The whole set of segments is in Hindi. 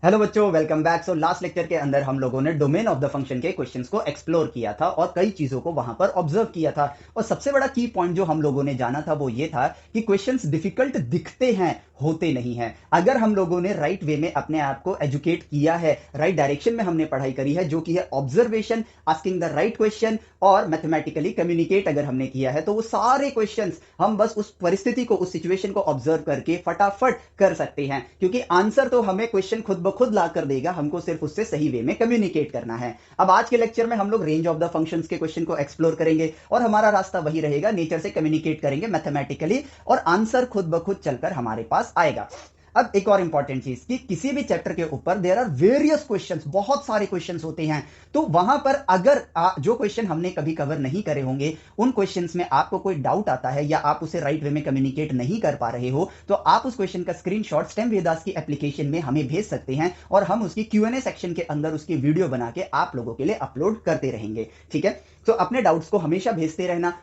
हेलो बच्चों, welcome back. So last lecture के अंदर हम लोगों ने डोमेन ऑफ द फंक्शन के क्वेश्चंस को एक्सप्लोर किया था और कई चीजों को वहां पर ऑब्जर्व किया था। और सबसे बड़ा की पॉइंट जो हम लोगों ने जाना था वो ये था कि क्वेश्चंस डिफिकल्ट दिखते हैं, होते नहीं हैं। अगर हम लोगों ने राइट वे में अपने आप को एजुकेट किया है, राइट डायरेक्शन में हमने पढ़ाई करी है, जो कि है observation, asking the right question और मैथमेटिकली कम्युनिकेट अगर हमने किया है, तो वो सारे क्वेश्चंस हम बस उस परिस्थिति को, उस सिचुएशन को ऑब्जर्व करके फटाफट कर सकते हैं, क्योंकि आंसर तो हमें क्वेश्चन खुद ब खुद ला कर देगा, हमको सिर्फ उससे सही वे में कम्युनिकेट करना है। अब आज के लेक्चर में हम लोग रेंज ऑफ द फंक्शंस के क्वेश्चन को एक्सप्लोर करेंगे और हमारा रास्ता वही रहेगा, नेचर से कम्युनिकेट करेंगे मैथमेटिकली और आंसर खुद ब खुद चलकर हमारे पास आएगा। अब एक और इंपॉर्टेंट चीज कि किसी भी चैप्टर के ऊपर देयर आर वेरियस क्वेश्चंस, बहुत सारे क्वेश्चंस होते हैं। तो वहां पर अगर जो क्वेश्चन हमने कभी कवर नहीं करे होंगे, उन क्वेश्चंस में आपको कोई डाउट आता है या आप उसे राइट वे में कम्युनिकेट नहीं कर पा रहे हो, तो आप उस क्वेश्चन का स्क्रीनशॉट स्टेम वेदास की एप्लीकेशन में हमें भेज सकते हैं और हम उसकी Q&A सेक्शन के अंदर उसकी वीडियो बना के आप लोगों के लिए अपलोड करते रहेंगे। ठीक है, तो अपने डाउट्स को हमेशा भेजते रहना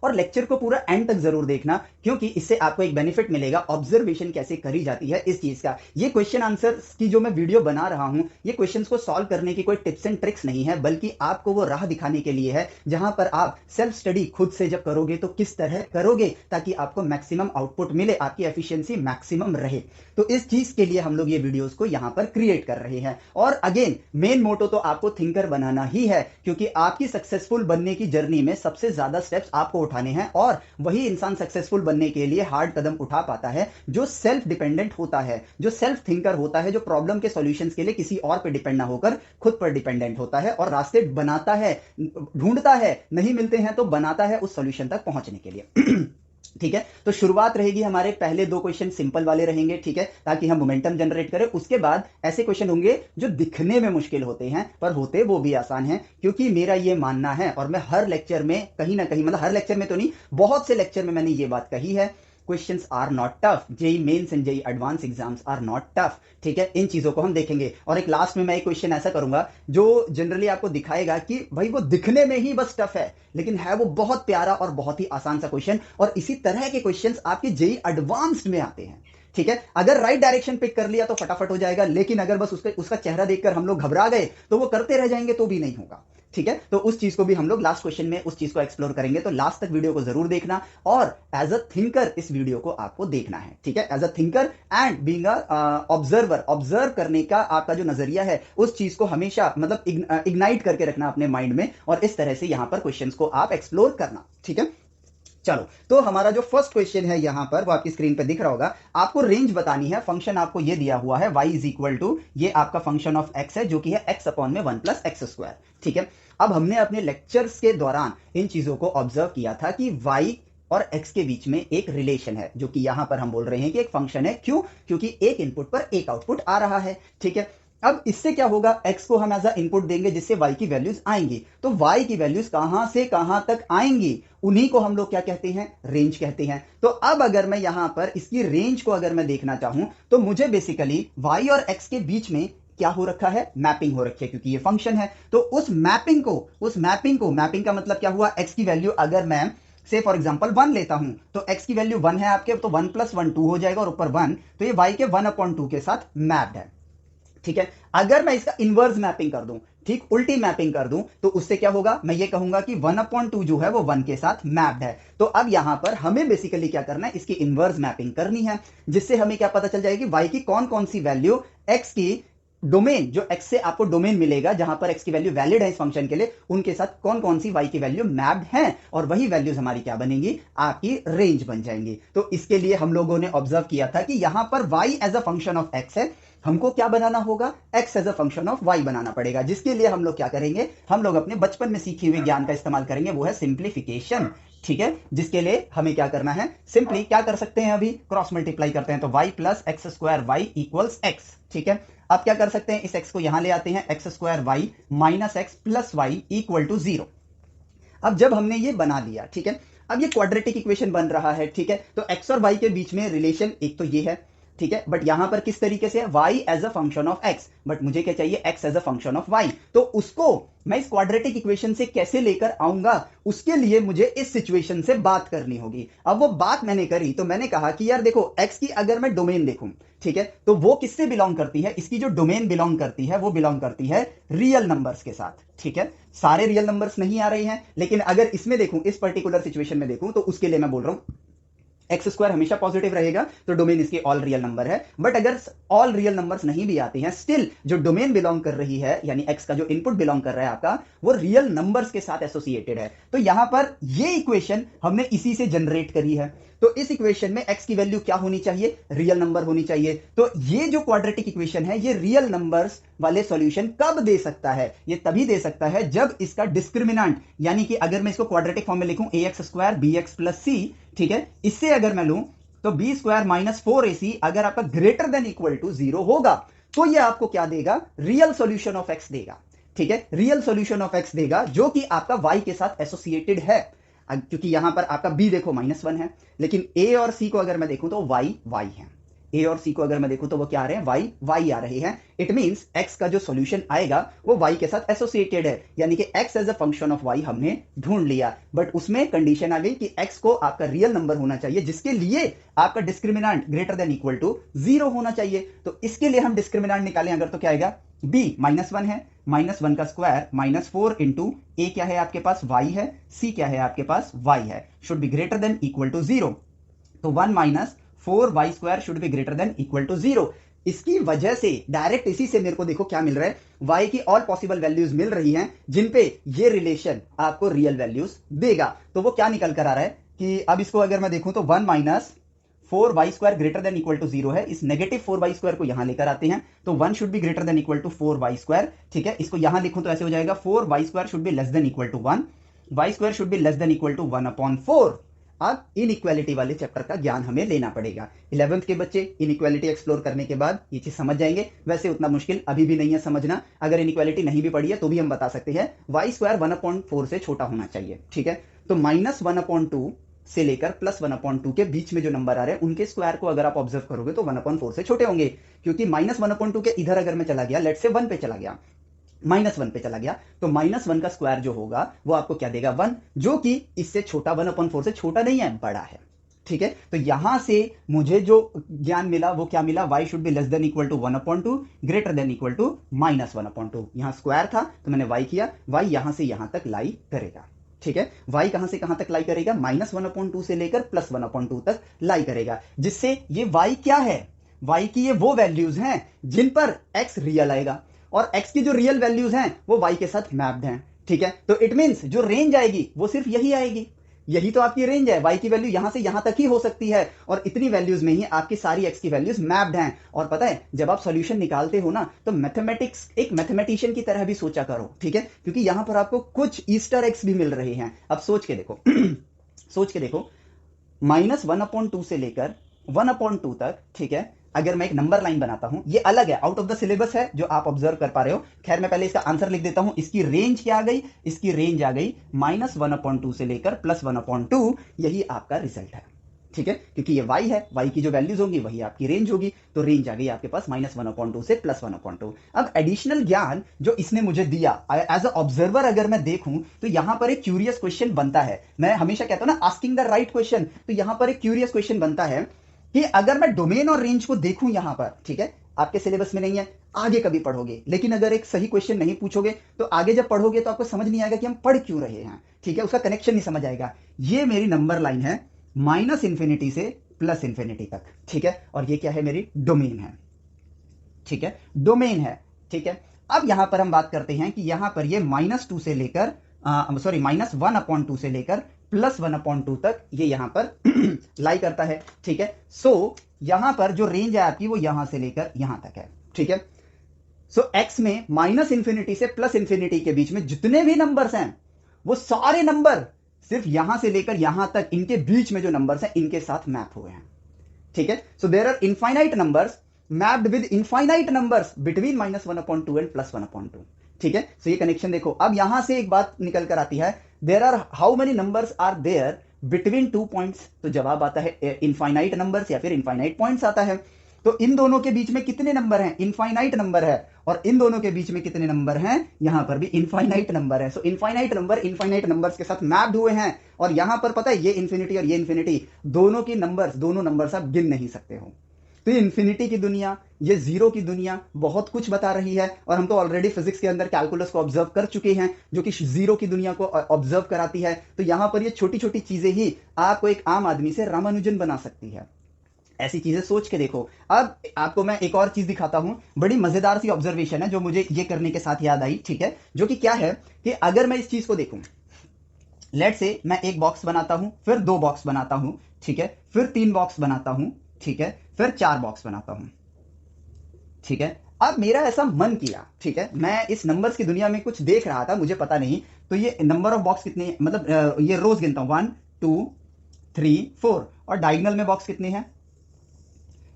और लेक्चर को पूरा एंड तक जरूर देखना, क्योंकि इससे आपको एक बेनिफिट मिलेगा ऑब्जर्वेशन कैसे करी जाती है इस चीज का। ये क्वेश्चन आंसर की जो मैं वीडियो बना रहा हूं, ये क्वेश्चंस को सॉल्व करने की कोई टिप्स एंड ट्रिक्स नहीं है, बल्कि आपको वो राह दिखाने के लिए है जहां पर आप सेल्फ स्टडी खुद से जब करोगे तो किस तरह करोगे ताकि आपको मैक्सिमम आउटपुट मिले, आपकी एफिशिएंसी मैक्सिमम रहे। तो इस चीज के लिए हम लोग ये वीडियोस को यहां पर क्रिएट कर रहे हैं। और अगेन मेन मोटो तो आपको थिंकर बनाना ही है, क्योंकि आपकी सक्सेसफुल बनने की जर्नी में सबसे ज्यादा स्टेप्स आपको उठाने हैं और वही इंसान सक्सेसफुल बनने के लिए हार्ड कदम उठा पाता है जो सेल्फ डिपेंडेंट होता है, जो सेल्फ थिंकर होता है, जो प्रॉब्लम के सॉल्यूशंस के लिए किसी और पे डिपेंड ना होकर खुद पर डिपेंडेंट होता है और रास्ते बनाता है, ढूंढता है, नहीं मिलते हैं तो बनाता है उस सॉल्यूशन तक पहुंचने के लिए। ठीक है, तो शुरुआत रहेगी, हमारे पहले दो क्वेश्चन सिंपल वाले रहेंगे, ठीक है, ताकि हम मोमेंटम जनरेट करें। उसके बाद ऐसे क्वेश्चन होंगे जो दिखने में मुश्किल होते हैं पर होते वो भी आसान हैं, क्योंकि मेरा ये मानना है और मैं हर लेक्चर में कहीं ना कहीं, मतलब हर लेक्चर में तो नहीं, बहुत से लेक्चर में मैंने ये बात कही है, questions are not tough, JEE Mains and JEE advance exams are not tough. ठीक है, इन चीजों को हम देखेंगे और एक लास्ट में मैं एक क्वेश्चन ऐसा करूंगा जो जनरली आपको दिखाएगा कि भाई वो दिखने में ही बस टफ है, लेकिन है वो बहुत प्यारा और बहुत ही आसान सा क्वेश्चन। और इसी तरह के क्वेश्चंस आपके जेई एडवांस्ड में आते हैं। ठीक है, अगर राइट डायरेक्शन पिक कर लिया तो फटाफट हो जाएगा, लेकिन अगर बस उसका चेहरा देखकर हम लोग घबरा गए तो वो करते रह जाएंगे तो भी नहीं होगा। ठीक है, तो उस चीज को भी हम लोग लास्ट क्वेश्चन में उस चीज को एक्सप्लोर करेंगे, तो लास्ट तक वीडियो को जरूर देखना और एज अ थिंकर इस वीडियो को आपको देखना है। ठीक है, as a thinker and being observer, observe करने का आपका जो नजरिया है उस चीज को हमेशा मतलब इग्नाइट करके रखना अपने माइंड में और इस तरह से यहां पर क्वेश्चंस को आप एक्सप्लोर करना। ठीक है, चलो, तो हमारा जो फर्स्ट क्वेश्चन है यहां पर वो आपकी स्क्रीन पे दिख रहा होगा। आपको रेंज बतानी है, फंक्शन आपको ये दिया हुआ है y इज इक्वल टू, ये आपका फंक्शन ऑफ x है जो कि है x अपॉन में 1 प्लस एक्स स्क्वायर। ठीक है, अब हमने अपने लेक्चर्स के दौरान इन चीजों को ऑब्जर्व किया था कि y और x के बीच में एक रिलेशन है, जो कि यहां पर हम बोल रहे हैं कि एक फंक्शन है। क्यों? क्योंकि एक इनपुट पर एक आउटपुट आ रहा है। ठीक है, अब इससे क्या होगा, x को हम एज अ इनपुट देंगे जिससे y की वैल्यूज आएंगी, तो y की वैल्यूज कहां से कहां तक आएंगी, उन्हीं को हम लोग क्या कहते हैं, रेंज कहते हैं। तो अब अगर मैं यहां पर इसकी रेंज को अगर मैं देखना चाहूं तो मुझे बेसिकली y और x के बीच में क्या हो रखा है, मैपिंग हो रखी है, क्योंकि ये फंक्शन है। तो मैपिंग का मतलब क्या हुआ, x की वैल्यू अगर मैं से फॉर एग्जाम्पल 1 लेता हूं तो x की वैल्यू 1 है आपके, तो 1 प्लस 1 2 हो जाएगा और ऊपर 1, तो ये y के 1/2 के साथ मैप्ड है। ठीक है, अगर मैं इसका इनवर्स मैपिंग कर दूं, ठीक उल्टी मैपिंग कर दूं, तो उससे क्या होगा, मैं ये कहूंगा कि 1/2 जो है वो 1 के साथ मैप्ड है। तो अब यहां पर हमें बेसिकली क्या करना है, इसकी इनवर्स मैपिंग करनी है, जिससे हमें क्या पता चल जाएगी, y की कौन कौन सी वैल्यू x की डोमेन, जो x से आपको डोमेन मिलेगा जहां पर x की वैल्यू वैलिड है इस फंक्शन के लिए, उनके साथ कौन कौन सी y की वैल्यू मैप्ड है, और वही वैल्यूज हमारी क्या बनेंगी, आपकी रेंज बन जाएंगी। तो इसके लिए हम लोगों ने ऑब्जर्व किया था कि यहां पर y as a function of x है, हमको क्या बनाना होगा, x as a function of y बनाना पड़ेगा, जिसके लिए हम लोग क्या करेंगे, हम लोग अपने बचपन में सीखी हुई ज्ञान का इस्तेमाल करेंगे, वो है सिंप्लीफिकेशन। ठीक है, जिसके लिए हमें क्या करना है, सिंपली क्या कर सकते हैं, अभी क्रॉस मल्टीप्लाई करते हैं, तो y plus x square y equals x. ठीक है, अब क्या कर सकते हैं, इस x को यहां ले आते हैं, x square y minus x plus y equal to 0। अब जब हमने ये बना लिया, ठीक है, अब ये क्वाड्रेटिक इक्वेशन बन रहा है। ठीक है, तो x और y के बीच में रिलेशन एक तो ये है, ठीक है, बट यहां पर किस तरीके से y as a function of x, but मुझे क्या चाहिए x as a function of y। तो उसको मैं इस क्वाड्रेटिक इक्वेशन से कैसे लेकर आऊंगा, उसके लिए मुझे इस सिचुएशन से बात करनी होगी। अब वो बात मैंने करी तो मैंने कहा कि यार देखो x की अगर मैं डोमेन देखूं, ठीक है, तो वो किससे बिलोंग करती है, इसकी जो डोमेन बिलोंग करती है वो बिलोंग करती है रियल नंबर्स के साथ। ठीक है, सारे रियल नंबर्स नहीं आ रहे हैं, लेकिन अगर इसमें देखूं, इस पर्टिकुलर सिचुएशन में देखूं, तो उसके लिए मैं बोल रहा हूं एक्स स्क्वायर हमेशा पॉजिटिव रहेगा, तो डोमेन इसकी ऑल रियल नंबर है। बट अगर ऑल रियल नंबर्स नहीं भी आती हैं, स्टिल जो डोमेन बिलोंग कर रही है, यानी एक्स का जो इनपुट बिलोंग कर रहा है आपका, वो रियल नंबर्स के साथ एसोसिएटेड है। तो यहां पर ये इक्वेशन हमने इसी से जनरेट करी है। तो इस इक्वेशन में x की वैल्यू क्या होनी चाहिए, रियल नंबर होनी चाहिए। तो ये जो क्वाड्रेटिक इक्वेशन है, ये रियल नंबर्स वाले सॉल्यूशन कब दे सकता है, ये तभी दे सकता है जब इसका डिस्क्रिमिनेंट, यानी कि अगर मैं इसको क्वाड्रेटिक फॉर्म में लिखूं ax square bx plus c, ठीक है, इससे अगर मैं लूं तो बी स्क्वायर माइनस 4ac अगर आपका ग्रेटर देन इक्वल टू 0 होगा, तो ये आपको क्या देगा, रियल सॉल्यूशन ऑफ x देगा। ठीक है, रियल सॉल्यूशन ऑफ x देगा, जो कि आपका y के साथ एसोसिएटेड है। क्योंकि यहां पर आपका b देखो -1 है, लेकिन a और c को अगर मैं देखूं तो y है। a और c को अगर मैं देखूं तो वो क्या आ रहे हैं, y आ रहे हैं। इट मींस x का जो सॉल्यूशन आएगा वो y के साथ एसोसिएटेड है, यानी कि x as a function of y हमने ढूंढ लिया। बट उसमें कंडीशन आ गई कि x को आपका रियल नंबर होना चाहिए, जिसके लिए आपका discriminant greater than equal to 0 होना चाहिए। तो इसके लिए हम डिस्क्रिमिनेंट निकालें अगर, तो क्या आएगा, b -1 है, -1 का स्क्वायर -4 इंटू a क्या है आपके पास, y है, c क्या है आपके पास, y है, should be greater than equal to 0। तो 1 minus 4y square should be greater than equal to 0। इसकी वजह से डायरेक्ट इसी से मेरे को देखो क्या मिल रहा है, y की ऑल पॉसिबल वैल्यूज मिल रही हैं, जिन पे ये रिलेशन आपको रियल वैल्यूज देगा। तो वो क्या निकल कर आ रहा है कि अब इसको अगर मैं देखूं तो 1 minus 4y square greater than equal to 0 है। इस नेगेटिव 4y स्क्वायर को यहां लेकर आते हैं, तो 1 should be greater than equal to 4y square. ठीक है, इसको यहां लिखूं तो ऐसे हो जाएगा 4y square should be less than equal to 1, y square should be less than equal to 1/4। अब इनइक्वालिटी वाले चैप्टर का ज्ञान हमें लेना पड़ेगा। 11th के बच्चे इनइक्वालिटी एक्सप्लोर करने के बाद ये चीज समझ जाएंगे। वैसे उतना मुश्किल अभी भी नहीं है समझना, अगर इनइक्वालिटी नहीं भी पड़ी है तो भी हम बता सकते हैं y स्क्वायर 1/4 से छोटा होना चाहिए। ठीक है, तो -1/2 से लेकर +1/2 के बीच में जो नंबर आ रहे हैं, उनके स्क्वायर को अगर आप ऑब्जर्व करोगे तो 1/4 से छोटे होंगे। क्योंकि -1/2 के इधर अगर मैं चला गया, लेट से 1 पे चला गया, -1 पे चला गया, तो -1 का स्क्वायर जो होगा वो आपको क्या देगा, 1, जो कि इससे छोटा, 1/4 से छोटा नहीं है, बड़ा है। ठीक है, तो यहां से मुझे जो ज्ञान मिला वो क्या मिला, y should be less than equal to 1/2, greater than equal to -1/2। यहां स्क्वायर था तो मैंने y किया, y यहां से यहां तक लाई करेगा। ठीक है, y कहां से कहां तक लाई करेगा, -1/2 से लेकर +1/2 तक लाई करेगा, जिससे ये y क्या है, y की ये वो वैल्यूज हैं जिन पर x रियल आएगा, और x की जो रियल वैल्यूज हैं वो y के साथ मैप्ड हैं। ठीक है, तो इट मींस जो रेंज आएगी वो सिर्फ यही आएगी, यही तो आपकी रेंज है। y की वैल्यू यहां से यहां तक ही हो सकती है, और इतनी वैल्यूज में ही आपकी सारी x की वैल्यूज मैप्ड हैं। और पता है, जब आप सॉल्यूशन निकालते हो ना, तो मैथमेटिक्स एक मैथमेटिशियन की तरह भी सोचा करो। ठीक है, क्योंकि यहां पर आपको कुछ ईस्टर एग्स भी मिल रहे हैं। अब सोच के देखो सोच के देखो, -1/2 से लेकर 1/2 तक, ठीक है, अगर मैं एक नंबर लाइन बनाता हूं, ये अलग है, आउट ऑफ द सिलेबस है जो आप ऑब्जर्व कर पा रहे हो। खैर मैं पहले इसका आंसर लिख देता हूं। इसकी रेंज क्या आ गई, इसकी रेंज आ गई -1/2 से लेकर +1/2, यही आपका रिजल्ट है। ठीक है, क्योंकि ये y है, y की जो वैल्यूज होंगी वही आपकी रेंज होगी, तो रेंज आ गई आपके पास -1/2 से +1/2। अब एडिशनल ज्ञान जो इसने मुझे दिया, एज अ ऑब्जर्वर अगर मैं देखूं तो यहां पर एक क्यूरियस क्वेश्चन बनता है। मैं हमेशा कहता हूं ना, आस्किंग द राइट क्वेश्चन, तो यहां पर एक क्यूरियस क्वेश्चन बनता है कि अगर मैं डोमेन और रेंज को देखूं यहां पर, ठीक है, आपके सिलेबस में नहीं है, आगे कभी पढ़ोगे, लेकिन अगर एक सही क्वेश्चन नहीं पूछोगे तो आगे जब पढ़ोगे तो आपको समझ नहीं आएगा कि हम पढ़ क्यों रहे हैं। ठीक है, उसका कनेक्शन नहीं समझ आएगा। ये मेरी नंबर लाइन है -∞ से +∞ तक। ठीक है, और ये क्या है, मेरी डोमेन है। ठीक है, डोमेन है। ठीक है, अब यहां पर हम बात करते हैं कि यहां पर ये -2 से लेकर -1/2 से लेकर +1/2 तक ये यहां पर लाई करता है। ठीक है, सो यहां पर जो रेंज है आपकी वो यहां से लेकर यहां तक है। ठीक है, सो x में -∞ से +∞ के बीच में जितने भी नंबर्स हैं, वो सारे नंबर सिर्फ यहां से लेकर यहां तक, इनके बीच में जो नंबर्स हैं इनके साथ मैप हुए हैं। ठीक है, so there are infinite numbers mapped with infinite numbers between -1/2 and +1/2। ठीक है, सो ये कनेक्शन देखो। अब यहां से एक बात निकल कर आती है, there are how many numbers are there between 2 points, तो जवाब आता है इनफाइनाइट नंबर्स या फिर इनफाइनाइट पॉइंट्स आता है। तो इन दोनों के बीच में कितने नंबर हैं? इनफाइनाइट नंबर है। और इन दोनों के बीच में कितने नंबर हैं? यहां पर भी इनफाइनाइट नंबर है। सो इनफाइनाइट नंबर इनफाइनाइट नंबर्स के साथ मैप्ड हुए हैं। और यहां पर पता है ये इंफिनिटी और ये इंफिनिटी, दोनों की नंबर्स, दोनों नंबर्स आप गिन नहीं सकते हो। तो ये इन्फिनिटी की दुनिया, ये जीरो की दुनिया बहुत कुछ बता रही है। और हम तो ऑलरेडी फिजिक्स के अंदर कैलकुलस को ऑब्जर्व कर चुके हैं, जो कि जीरो की दुनिया को ऑब्जर्व कराती है। तो यहां पर ये छोटी छोटी चीजें ही आपको एक आम आदमी से रामानुजन बना सकती है। ऐसी चीजें सोच के देखो। अब आपको मैं एक और चीज दिखाता हूं, बड़ी मजेदार सी ऑब्जर्वेशन है जो मुझे ये करने के साथ याद आई, ठीक है, जो कि क्या है कि अगर मैं इस चीज को देखूं, लेट से मैं एक बॉक्स बनाता हूं, फिर दो बॉक्स बनाता हूं, ठीक है, फिर तीन बॉक्स बनाता हूं, ठीक है, फिर चार बॉक्स बनाता हूं, ठीक है। अब मेरा ऐसा मन किया, ठीक है, मैं इस नंबर्स की दुनिया में कुछ देख रहा था, मुझे पता नहीं, तो ये नंबर ऑफ बॉक्स कितने, मतलब ये रोज गिनता हूं, 1 2 3 4। और डायगोनल में बॉक्स कितने हैं?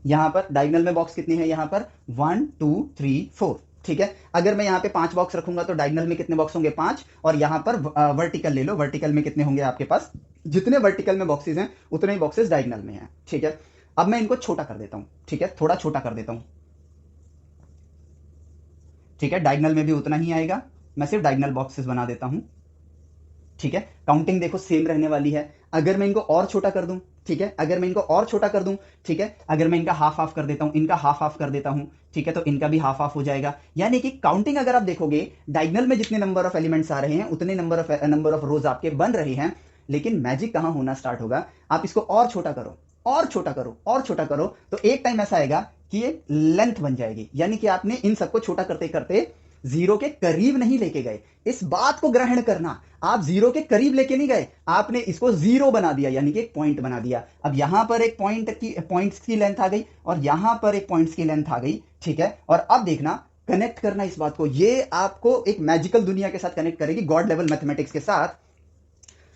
यहां पर डायगोनल में बॉक्स कितने हैं? यहां पर 1 2 3 4, ठीक है। अगर मैं यहां पे 5 बॉक्स रखूंगा तो डायगोनल में कितने बॉक्स होंगे? 5। और यहां पर वर्टिकल ले लो, वर्टिकल में कितने होंगे आपके पास? जितने वर्टिकल में बॉक्सेस हैं उतने ही बॉक्सेस डायगोनल में हैं, ठीक है। अब मैं इनको छोटा कर देता हूं, ठीक है, थोड़ा छोटा कर देता हूं, ठीक है। डायगोनल में भी उतना ही आएगा, मैं सिर्फ डायगोनल बॉक्सेस बना देता हूं, ठीक है। काउंटिंग देखो सेम रहने वाली है। अगर मैं इनको और छोटा कर दूं, ठीक है, अगर मैं इनको और छोटा कर दूं, ठीक है, अगर मैं इनका हाफ हाफ कर देता हूं, इनका हाफ हाफ कर देता हूं, ठीक है, तो इनका भी हाफ हाफ हो जाएगा। यानी कि काउंटिंग अगर आप देखोगे, डायगोनल में जितने नंबर ऑफ एलिमेंट्स आ रहे हैं उतने नंबर ऑफ रोज आपके बन रहे हैं। लेकिन मैजिक कहां होना स्टार्ट होगा? आप इसको और छोटा करो, और छोटा करो, और छोटा करो, तो एक टाइम ऐसा आएगा कि एक लेंथ बन जाएगी। यानी कि आपने इन सबको छोटा करते करते जीरो के करीब नहीं लेके गए। इस बात को ग्रहण करना, आप जीरो के करीब लेके नहीं गए, आपने इसको जीरो बना दिया, यानी कि एक पॉइंट बना दिया। अब यहां पर एक पॉइंट्स की लेंथ आ गई और यहां पर एक पॉइंट्स की लेंथ आ गई, ठीक है। और अब देखना, कनेक्ट करना इस बात को, ये आपको एक मैजिकल दुनिया के साथ कनेक्ट करेगी, गॉड लेवल मैथमेटिक्स के साथ।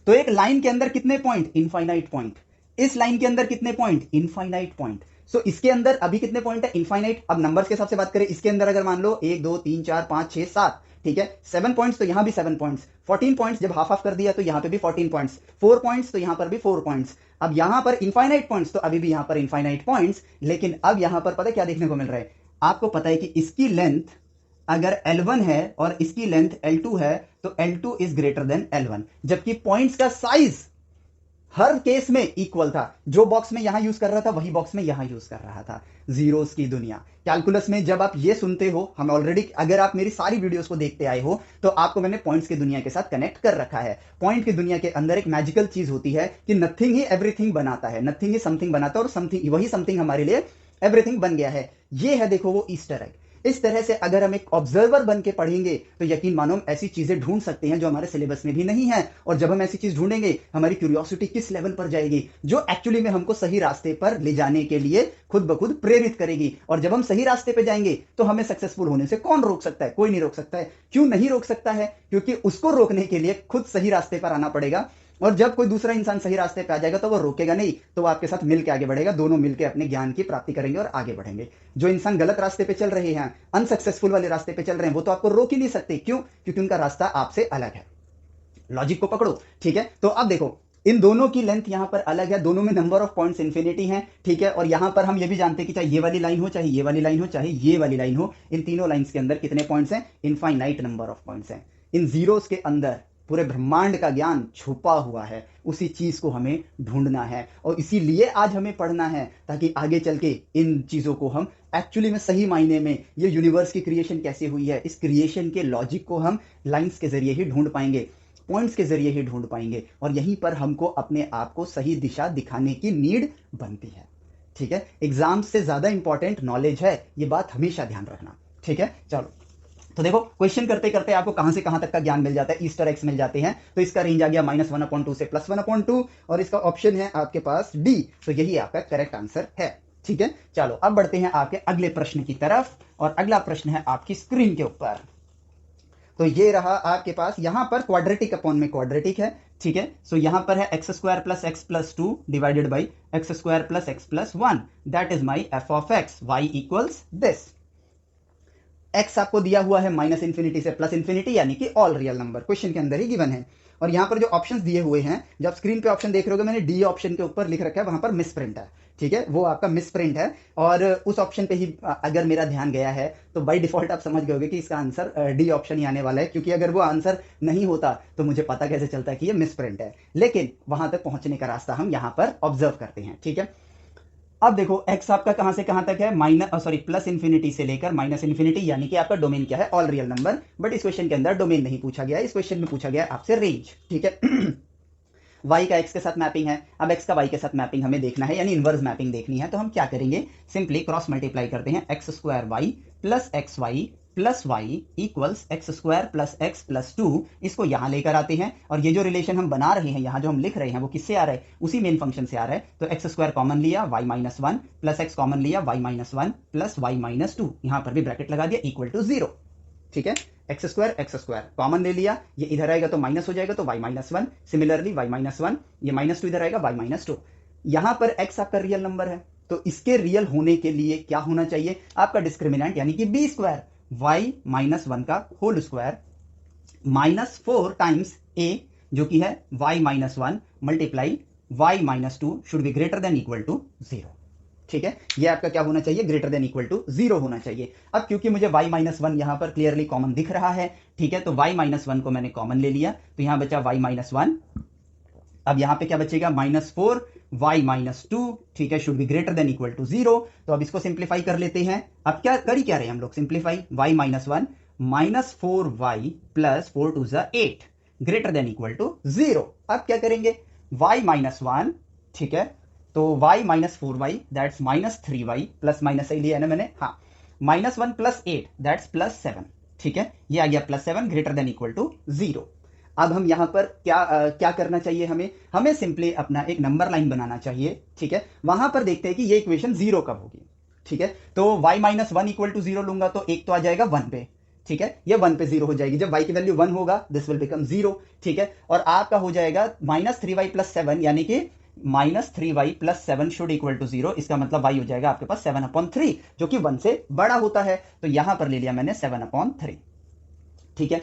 तो एक लाइन के अंदर कितने पॉइंट? Infinite point. इस लाइन के अंदर कितने पॉइंट? Infinite point. सो इसके अंदर अभी कितने पॉइंट है? इनफाइनाइट। अब नंबर्स के हिसाब से बात करें, इसके अंदर अगर मान लो 1 2 3 4 5 6 7, ठीक है, 7 पॉइंट्स, तो यहां भी 7 पॉइंट्स, 14 पॉइंट्स, जब हाफ हाफ कर दिया तो यहां पे भी 14 पॉइंट्स, 4 पॉइंट्स तो यहां पर भी 4 पॉइंट्स। अब यहां पर इनफाइनाइट पॉइंट्स, तो अभी भी यहां पर इनफाइनाइट पॉइंट्स। लेकिन अब यहां पर पता है क्या देखने को मिल रहा है? आपको पता है कि इसकी लेंथ अगर L1 है और इसकी लेंथ L2 है, तो L2 is greater than L1, जबकि पॉइंट्स का साइज हर केस में इक्वल था। जो बॉक्स में यहां यूज कर रहा था वही बॉक्स में यहां यूज कर रहा था। जीरोस की दुनिया कैलकुलस में जब आप ये सुनते हो, हम ऑलरेडी, अगर आप मेरी सारी वीडियोस को देखते आए हो तो आपको मैंने पॉइंट्स की दुनिया के साथ कनेक्ट कर रखा है। पॉइंट की दुनिया के अंदर एक मैजिकल चीज होती है कि नथिंग ही एवरीथिंग बनाता है, नथिंग ही समथिंग बनाता है, और समथिंग, वही समथिंग हमारे लिए एवरीथिंग बन गया है। ये है देखो वो ईस्टर एग। इस तरह से अगर हम एक ऑब्जर्वर बन के पढ़ेंगे तो यकीन मानो हम ऐसी चीजें ढूंढ सकते हैं जो हमारे सिलेबस में भी नहीं है। और जब हम ऐसी चीज ढूंढेंगे, हमारी क्यूरियोसिटी किस लेवल पर जाएगी, जो एक्चुअली में हमको सही रास्ते पर ले जाने के लिए खुद ब खुद प्रेरित करेगी। और जब हम सही रास्ते पे जाएंगे तो हमें सक्सेसफुल होने से कौन रोक सकता है? कोई नहीं रोक सकता है। क्यों नहीं रोक सकता है? क्योंकि उसको रोकने के लिए खुद सही रास्ते पर आना पड़ेगा। और जब कोई दूसरा इंसान सही रास्ते पे आ जाएगा तो वो रोकेगा नहीं, तो वो आपके साथ मिलकर आगे बढ़ेगा, दोनों मिलकर अपने ज्ञान की प्राप्ति करेंगे और आगे बढ़ेंगे। जो इंसान गलत रास्ते पे चल रहे हैं, अनसक्सेसफुल वाले रास्ते पे चल रहे हैं, वो तो आपको रोक ही नहीं सकते। क्यों? क्योंकि उनका रास्ता आपसे अलग है। लॉजिक को पकड़ो, ठीक है। तो अब देखो, इन दोनों की लेंथ यहां पर अलग है, दोनों में नंबर ऑफ पॉइंट्स इंफिनिटी है, ठीक है। और यहां पर हम ये भी जानते हैं कि चाहे ये वाली लाइन हो, चाहे ये वाली लाइन हो, चाहे ये वाली लाइन हो, इन तीनों लाइंस के अंदर कितने पॉइंट्स हैं? इनफाइनाइट नंबर ऑफ पॉइंट्स हैं। इन जीरोस के अंदर पूरे ब्रह्मांड का ज्ञान छुपा हुआ है, उसी चीज को हमें ढूंढना है। और इसीलिए आज हमें पढ़ना है, ताकि आगे चल के इन चीजों को हम एक्चुअली में सही मायने में, ये यूनिवर्स की क्रिएशन कैसे हुई है, इस क्रिएशन के लॉजिक को हम लाइंस के जरिए ही ढूंढ पाएंगे, पॉइंट्स के जरिए ही ढूंढ पाएंगे। और यहीं पर हमको अपने आप को सही दिशा दिखाने की नीड बनती है, ठीक है। एग्जाम से ज्यादा इंपॉर्टेंट नॉलेज है, ये बात हमेशा ध्यान रखना, ठीक है। चलो, तो देखो क्वेश्चन करते करते आपको कहां से कहां तक का ज्ञान मिल जाता है, ईस्टर एग्स मिल जाते हैं। तो इसका रेंज आ गया -1/2 से +1/2, और इसका ऑप्शन है आपके पास डी। तो यही आपका करेक्ट आंसर है, ठीक है। चलो अब बढ़ते हैं आपके अगले प्रश्न की तरफ, और अगला प्रश्न है आपकी स्क्रीन के ऊपर। तो ये रहा आपके पास, यहां पर क्वाड्रेटिक अपॉन में क्वाड्रेटिक है, ठीक है। सो यहां पर है x² + x+2 divided by x² + x+1, that is my f(x), y equals this. x आपको दिया हुआ है -∞ से +∞, यानी कि ऑल रियल नंबर, क्वेश्चन के अंदर ही गिवन है। और यहां पर जो ऑप्शंस दिए हुए हैं, जब स्क्रीन पे ऑप्शन देख रहे हो, मैंने डी ऑप्शन के ऊपर लिख रखा है, वहां पर मिसप्रिंट है, ठीक है, वो आपका मिस प्रिंट है और उस ऑप्शन पे ही अगर मेरा ध्यान गया है तो बाय डिफॉल्ट आप समझ गए होगे कि इसका आंसर डी ऑप्शन ही आने वाला है, क्योंकि अगर वो आंसर नहीं होता तो मुझे पता कैसे चलता कि ये मिस प्रिंट है। लेकिन वहां तक पहुंचने का रास्ता हम यहां पर ऑब्जर्व करते हैं। ठीक है, अब देखो x आपका कहां से कहां तक है, प्लस इंफिनिटी से लेकर माइनस इंफिनिटी, यानी कि आपका डोमेन क्या है, ऑल रियल नंबर। बट इस क्वेश्चन के अंदर डोमेन नहीं पूछा गया, इस क्वेश्चन में पूछा गया आपसे रेंज। ठीक है y का x के साथ मैपिंग है, अब x का y के साथ मैपिंग हमें देखना है, यानी इनवर्स मैपिंग देखनी है। तो हम क्या करेंगे, सिंपली क्रॉस मल्टीप्लाई करते हैं, x square y plus x y plus y equals x square plus x plus 2। इसको यहां लेकर आते हैं और ये जो रिलेशन हम बना रहे हैं, यहां जो हम लिख रहे हैं वो किससे आ रहा है, उसी मेन फंक्शन से आ रहा है। तो एक्स स्क्वायर कॉमन लिया, y minus one plus x common लिया, y minus one plus y minus two, यहां पर भी ब्रैकेट लगा दिया, इक्वल टू 0। ठीक है, एक्स स्क्वायर कॉमन ले लिया, ये इधर आएगा तो माइनस हो जाएगा, तो y minus one, similarly y minus one, ये माइनस टू इधर आएगा, वाई माइनस टू। यहां पर एक्स आपका रियल नंबर है, तो इसके रियल होने के लिए क्या होना चाहिए, आपका डिस्क्रिमिनेंट यानी कि b square, y minus one का whole square minus 4 times a जो कि है y minus one multiply y minus two should be greater than equal to 0। ठीक है, ये आपका क्या होना चाहिए, ग्रेटर देन इक्वल टू 0 होना चाहिए। अब क्योंकि मुझे y माइनस वन यहां पर क्लियरली कॉमन दिख रहा है, ठीक है, तो y माइनस वन को मैंने कॉमन ले लिया, तो यहां बचा y माइनस वन। अब यहां पे क्या बचेगा, माइनस 4 वाई माइनस टू, ठीक है, should be greater than equal to 0। तो अब इसको सिंप्लीफाई कर लेते हैं। अब क्या करी क्या रहे हैं हम लोग, simplify, y minus one minus 4y plus 4 टू ज़ा 8 ग्रेटर देन इक्वल टू 0। अब क्या करेंगे, y माइनस वन, ठीक है, तो y minus 4y that's minus 3y plus minus सही लिया है ना मैंने, हाँ, माइनस 1 प्लस 8 दैट्स प्लस 7। ठीक है, ये आ गया plus 7 greater than equal to 0। अब हम यहां पर क्या करना चाहिए, हमें सिंपली अपना एक नंबर लाइन बनाना चाहिए। ठीक है, वहां पर देखते हैं कि ये इक्वेशन 0 कब होगी। ठीक है, तो y minus one equal to 0 लूंगा तो एक तो आ जाएगा 1 पे। ठीक है, ये 1 पे 0 हो जाएगी, जब y की वैल्यू 1 होगा दिस विल बिकम 0। ठीक है, और आपका हो जाएगा माइनस 3y प्लस 7, यानी कि minus 3y plus 7 should equal to 0। इसका मतलब y हो जाएगा आपके पास 7/3 जो कि 1 से बड़ा होता है, तो यहां पर ले लिया मैंने 7/3। ठीक है,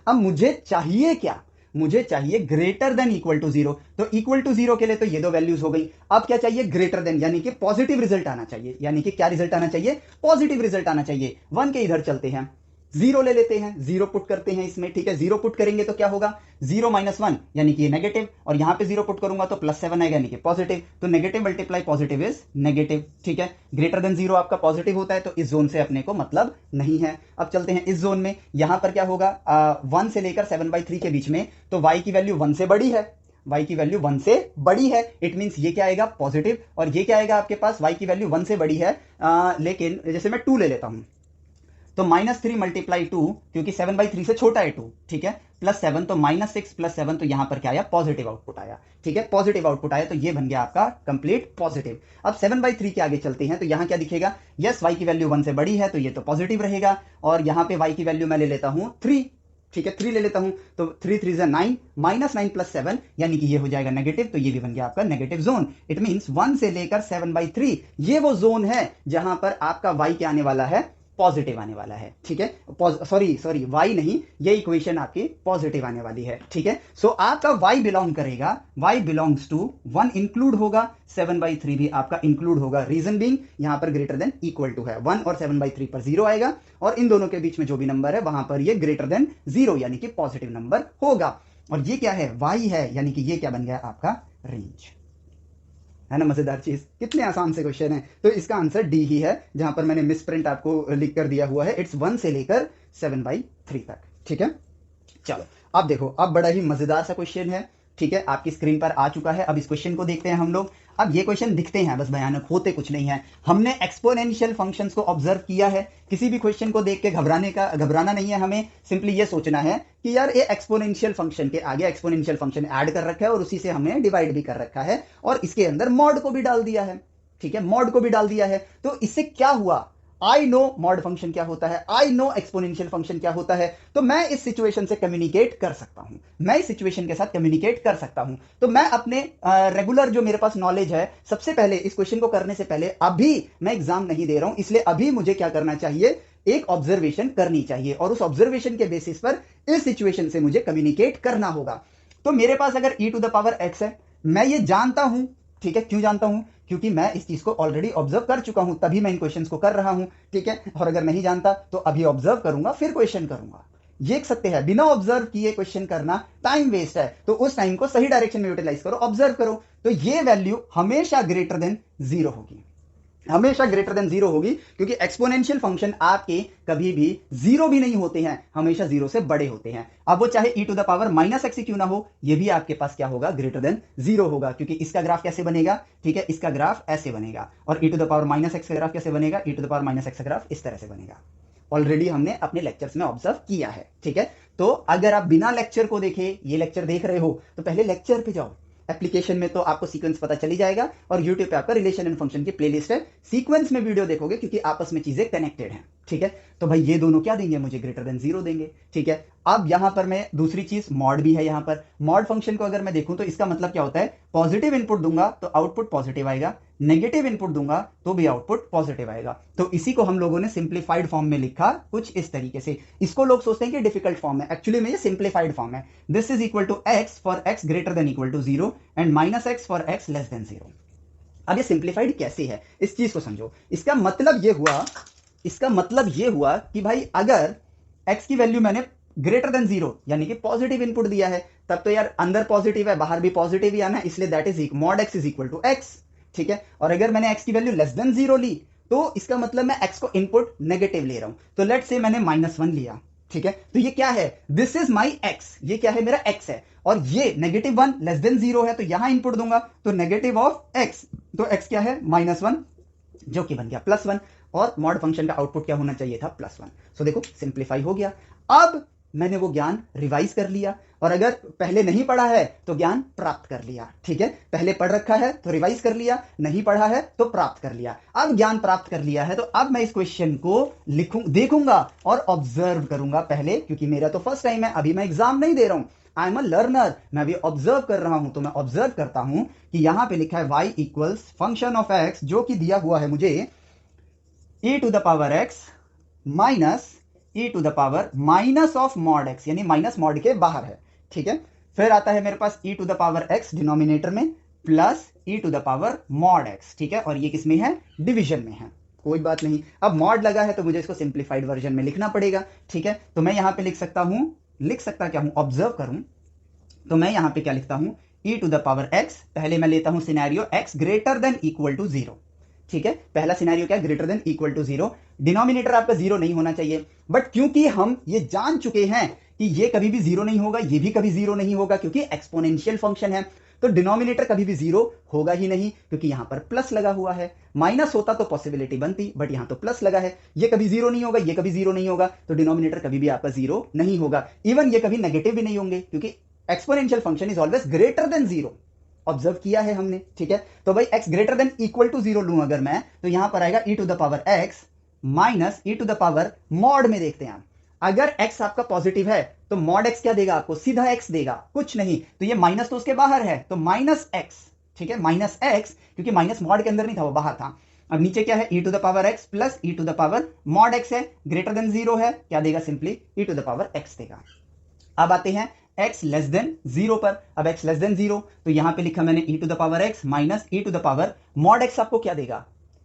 अब मुझे चाहिए क्या, मुझे चाहिए ग्रेटर देन इक्वल टू 0। तो इक्वल टू 0 के लिए तो ये दो वैल्यूज हो गई। अब क्या चाहिए, ग्रेटर देन, यानी कि पॉजिटिव रिजल्ट आना चाहिए, यानी कि क्या रिजल्ट आना चाहिए, पॉजिटिव रिजल्ट आना चाहिए। 1 के इधर चलते हैं, 0 ले लेते हैं, 0 पुट करते हैं इसमें। ठीक है, 0 पुट करेंगे तो क्या होगा, 0 माइनस 1 यानी कि ये नेगेटिव, और यहां पे 0 पुट करूंगा तो प्लस 7 आएगा यानी कि पॉजिटिव। तो negative multiply positive is negative. ठीक है, ग्रेटर देन 0 आपका पॉजिटिव होता है, तो इस जोन से अपने को मतलब नहीं है। अब चलते हैं इस जोन में, यहां पर क्या होगा, 1 से लेकर 7/3 के बीच में, तो y की वैल्यू 1 से बड़ी है, y की वैल्यू 1 से बड़ी है, इट मींस ये क्या आएगा, पॉजिटिव। और ये क्या आएगा आपके पास, y की वैल्यू 1 से बड़ी है, लेकिन जैसे मैं 2 ले लेता हूं, तो माइनस 3 मल्टीप्लाई 2, क्योंकि 7/3 से छोटा है 2, ठीक है, प्लस 7, तो माइनस 6 प्लस 7, तो यहां पर क्या आया, पॉजिटिव आउटपुट आया। ठीक है, पॉजिटिव आउटपुट आया, तो ये बन गया आपका कंप्लीट पॉजिटिव। अब 7/3 के आगे चलते हैं, तो यहां क्या दिखेगा, यस y की वैल्यू 1 से बड़ी है, तो ये तो पॉजिटिव रहेगा। और यहां पे y की वैल्यू मैं ले लेता हूं 3, ठीक है, 3 ले लेता हूं, तो 3 3 9, माइनस 9 प्लस 7, यानी कि ये हो जाएगा नेगेटिव, तो ये भी बन गया आपका नेगेटिव जोन। इट मींस 1 से लेकर 7/3 ये वो जोन है जहां पर आपका y क्या आने वाला है, पॉजिटिव आने वाला है। ठीक है, सॉरी y नहीं, ये इक्वेशन आपकी पॉजिटिव आने वाली है। ठीक है, सो आपका y बिलोंग करेगा, y बिलोंग्स टू 1 इंक्लूड होगा, 7/3 भी आपका इंक्लूड होगा। रीजन बीइंग यहां पर ग्रेटर देन इक्वल टू है, 1 और 7/3 पर 0 आएगा, और इन दोनों के बीच में जो भी नंबर है वहां पर ये ग्रेटर देन 0 यानी कि पॉजिटिव नंबर होगा। और ये क्या है, y है, यानी कि ये क्या बन गया आपका रेंज, है ना। मजेदार चीज, कितने आसान से क्वेश्चन है। तो इसका आंसर डी ही है, जहां पर मैंने मिस प्रिंट आपको लिख कर दिया हुआ है, इट्स 1 से लेकर 7/3 तक। ठीक है, चलो अब देखो, अब बड़ा ही मजेदार सा क्वेश्चन है। ठीक है, आपकी स्क्रीन पर आ चुका है। अब इस क्वेश्चन को देखते हैं हम लोग। अब ये क्वेश्चन दिखते हैं बस भयानक, होते कुछ नहीं है। हमने एक्सपोनेंशियल फंक्शंस को ऑब्जर्व किया है, किसी भी क्वेश्चन को देख के घबराना नहीं है। हमें सिंपली ये सोचना है कि यार ये एक्सपोनेंशियल फंक्शन के आगे एक्सपोनेंशियल फंक्शन ऐड कर रखा है, और उसी से हमने डिवाइड भी कर रखा है, और इसके अंदर मॉड को भी डाल दिया है। ठीक है, मॉड को भी डाल दिया है, तो इससे क्या हुआ, आई नो मॉड फंक्शन क्या होता है, आई नो एक्सपोनेंशियल फंक्शन क्या होता है, तो मैं इस सिचुएशन से कम्युनिकेट कर सकता हूं, मैं इस सिचुएशन के साथ कम्युनिकेट कर सकता हूं। तो मैं अपने रेगुलर जो मेरे पास नॉलेज है, सबसे पहले इस क्वेश्चन को करने से पहले, अभी मैं एग्जाम नहीं दे रहा हूं, इसलिए अभी मुझे क्या करना चाहिए, एक ऑब्जर्वेशन करनी चाहिए, और उस ऑब्जर्वेशन के बेसिस पर इस सिचुएशन से मुझे कम्युनिकेट करना होगा। तो मेरे पास अगर e to the power x है, मैं ये जानता हूं ठीक है, क्यों जानता हूं? क्योंकि मैं इस चीज को ऑलरेडी ऑब्जर्व कर चुका हूं, तभी मैं इन क्वेश्चंस को कर रहा हूं। ठीक है, और अगर नहीं जानता तो अभी ऑब्जर्व करूंगा फिर क्वेश्चन करूंगा। ये देख सकते हैं, बिना ऑब्जर्व किए क्वेश्चन करना टाइम वेस्ट है, तो उस टाइम को सही डायरेक्शन में यूटिलाइज करो, ऑब्जर्व करो। तो ये वैल्यू हमेशा ग्रेटर देन जीरो होगी, हमेशा ग्रेटर देन जीरो होगी, क्योंकि एक्सपोनेंशियल फंक्शन आपके कभी भी जीरो भी नहीं होते हैं, हमेशा जीरो से बड़े होते हैं। अब वो चाहे e to the power minus x क्यों ना हो, ये भी आपके पास क्या होगा, ग्रेटर देन जीरो होगा। क्योंकि इसका ग्राफ कैसे बनेगा, ठीक है, इसका ग्राफ ऐसे बनेगा, और e to the power minus x का ग्राफ कैसे बनेगा, e to the power minus x का ग्राफ इस तरह से बनेगा। ऑलरेडी हमने अपने लेक्चर्स में ऑब्जर्व किया है। ठीक है, तो अगर आप बिना लेक्चर को देखे ये लेक्चर देख रहे हो तो पहले लेक्चर पे जाओ। एप्लीकेशन में तो आपको सीक्वेंस पता चली जाएगा, और यूट्यूब पे आपका रिलेशन एंड फंक्शन की प्लेलिस्ट है, सीक्वेंस में वीडियो देखोगे क्योंकि आपस में चीजें कनेक्टेड हैं। ठीक है, तो भाई ये दोनों क्या देंगे मुझे, ग्रेटर देन जीरो देंगे। ठीक है, अब यहां पर मैं दूसरी चीज मॉड भी है, यहां पर मॉड फंक्शन को अगर मैं देखूं तो इसका मतलब क्या होता है, पॉजिटिव इनपुट दूंगा तो आउटपुट पॉजिटिव आएगा, नेगेटिव इनपुट दूंगा तो भी आउटपुट पॉजिटिव आएगा। तो इसी को हम लोगों ने सिंप्लीफाइड फॉर्म में लिखा कुछ इस तरीके से। इसको लोग सोचते हैं कि डिफिकल्ट फॉर्म है, एक्चुअली में ये सिंप्लीफाइड फॉर्म है। This is equal to x for x greater than equal to zero and minus x for x less than zero. अब ये सिंप्लीफाइड कैसे है, इस चीज को समझो। इसका मतलब ये हुआ कि भाई अगर x की वैल्यू मैंने ग्रेटर देन जीरो यानी कि पॉजिटिव इनपुट दिया है, तब तो यार अंदर पॉजिटिव है बाहर भी पॉजिटिव ही आना है, इसलिए that is mod x is equal to x। ठीक है, और अगर मैंने x की वैल्यू लेस देन जीरो ली तो इसका मतलब मैं x को इनपुट नेगेटिव ले रहा हूं। तो लेट्स से मैंने -1 लिया, ठीक है, तो ये क्या है, दिस इज माई x, ये क्या है, मेरा x है, और ये -1 लेस देन जीरो है, तो यहां इनपुट दूंगा तो नेगेटिव ऑफ x, तो x क्या है, -1, जो कि बन गया +1, और मॉड फंक्शन का आउटपुट क्या होना चाहिए था, +1। सो देखो सिंप्लीफाई हो गया। अब मैंने वो ज्ञान रिवाइज कर लिया, और अगर पहले नहीं पढ़ा है तो ज्ञान प्राप्त कर लिया। ठीक है, पहले पढ़ रखा है तो रिवाइज कर लिया, नहीं पढ़ा है तो प्राप्त कर लिया। अब ज्ञान प्राप्त कर लिया है तो अब मैं इस क्वेश्चन को देखूंगा और ऑब्जर्व करूंगा पहले, क्योंकि मेरा तो फर्स्ट टाइम है, अभी मैं एग्जाम नहीं दे रहा हूं, आई एम अ लर्नर, मैं अभी ऑब्जर्व कर रहा हूं। तो मैं ऑब्जर्व करता हूं कि यहां पे लिखा है y equals function of x, जो कि दिया हुआ है मुझे e to the power x minus e to the power minus of mod x, यानी माइनस मॉड के बाहर है। ठीक है, फिर आता है मेरे पास e to the power x denominator में plus e to the power mod x। ठीक है, और ये किस में है, डिवीजन में है, कोई बात नहीं। अब मॉड लगा है तो मुझे इसको सिंप्लीफाइड वर्जन में लिखना पड़ेगा। ठीक है, तो मैं यहां पे लिख सकता क्या हूं, ऑब्जर्व करूं तो मैं यहां पे क्या लिखता हूं, e to the power x, पहले मैं लेता हूं scenario x greater than equal to zero. ठीक है, पहला सिनेरियो क्या, greater than equal to zero, denominator आपका जीरो नहीं होना चाहिए, बट क्योंकि हम ये जान चुके हैं कि ये कभी भी जीरो नहीं होगा, ये भी कभी जीरो नहीं होगा, क्योंकि एक्सपोनेंशियल फंक्शन है, तो डिनोमिनेटर कभी भी जीरो होगा ही नहीं, क्योंकि यहां पर प्लस लगा हुआ है। माइनस होता तो पॉसिबिलिटी बनती, बट यहां तो प्लस लगा है, ये कभी जीरो नहीं होगा, ये कभी जीरो नहीं होगा, तो डिनोमिनेटर कभी भी आपका जीरो नहीं होगा। इवन ये कभी नेगेटिव भी नहीं होंगे, क्योंकि exponential function is always greater than zero, observe किया है हमने। ठीक है, तो भाई x greater than equal to zero लूं अगर मैं, तो यहां पर आएगा e to the power x minus e to the power mod में देखते हैं। अगर x आपका पॉजिटिव है तो मॉड x क्या देगा आपको, सीधा x देगा, कुछ नहीं, तो ये माइनस तो उसके बाहर है, तो माइनस x। ठीक है, माइनस x, क्योंकि माइनस मॉड के अंदर नहीं था, वो बाहर था। अब नीचे क्या है, e to the power x plus e to the power mod x है, ग्रेटर देन जीरो है, क्या देगा, simply e to the power x देगा। अब आते हैं x लेस देन जीरो पर। अब x लेस देन जीरो, तो यहां पे लिखा मैंने e to the power x minus e to the power mod x, आपको क्या देगा,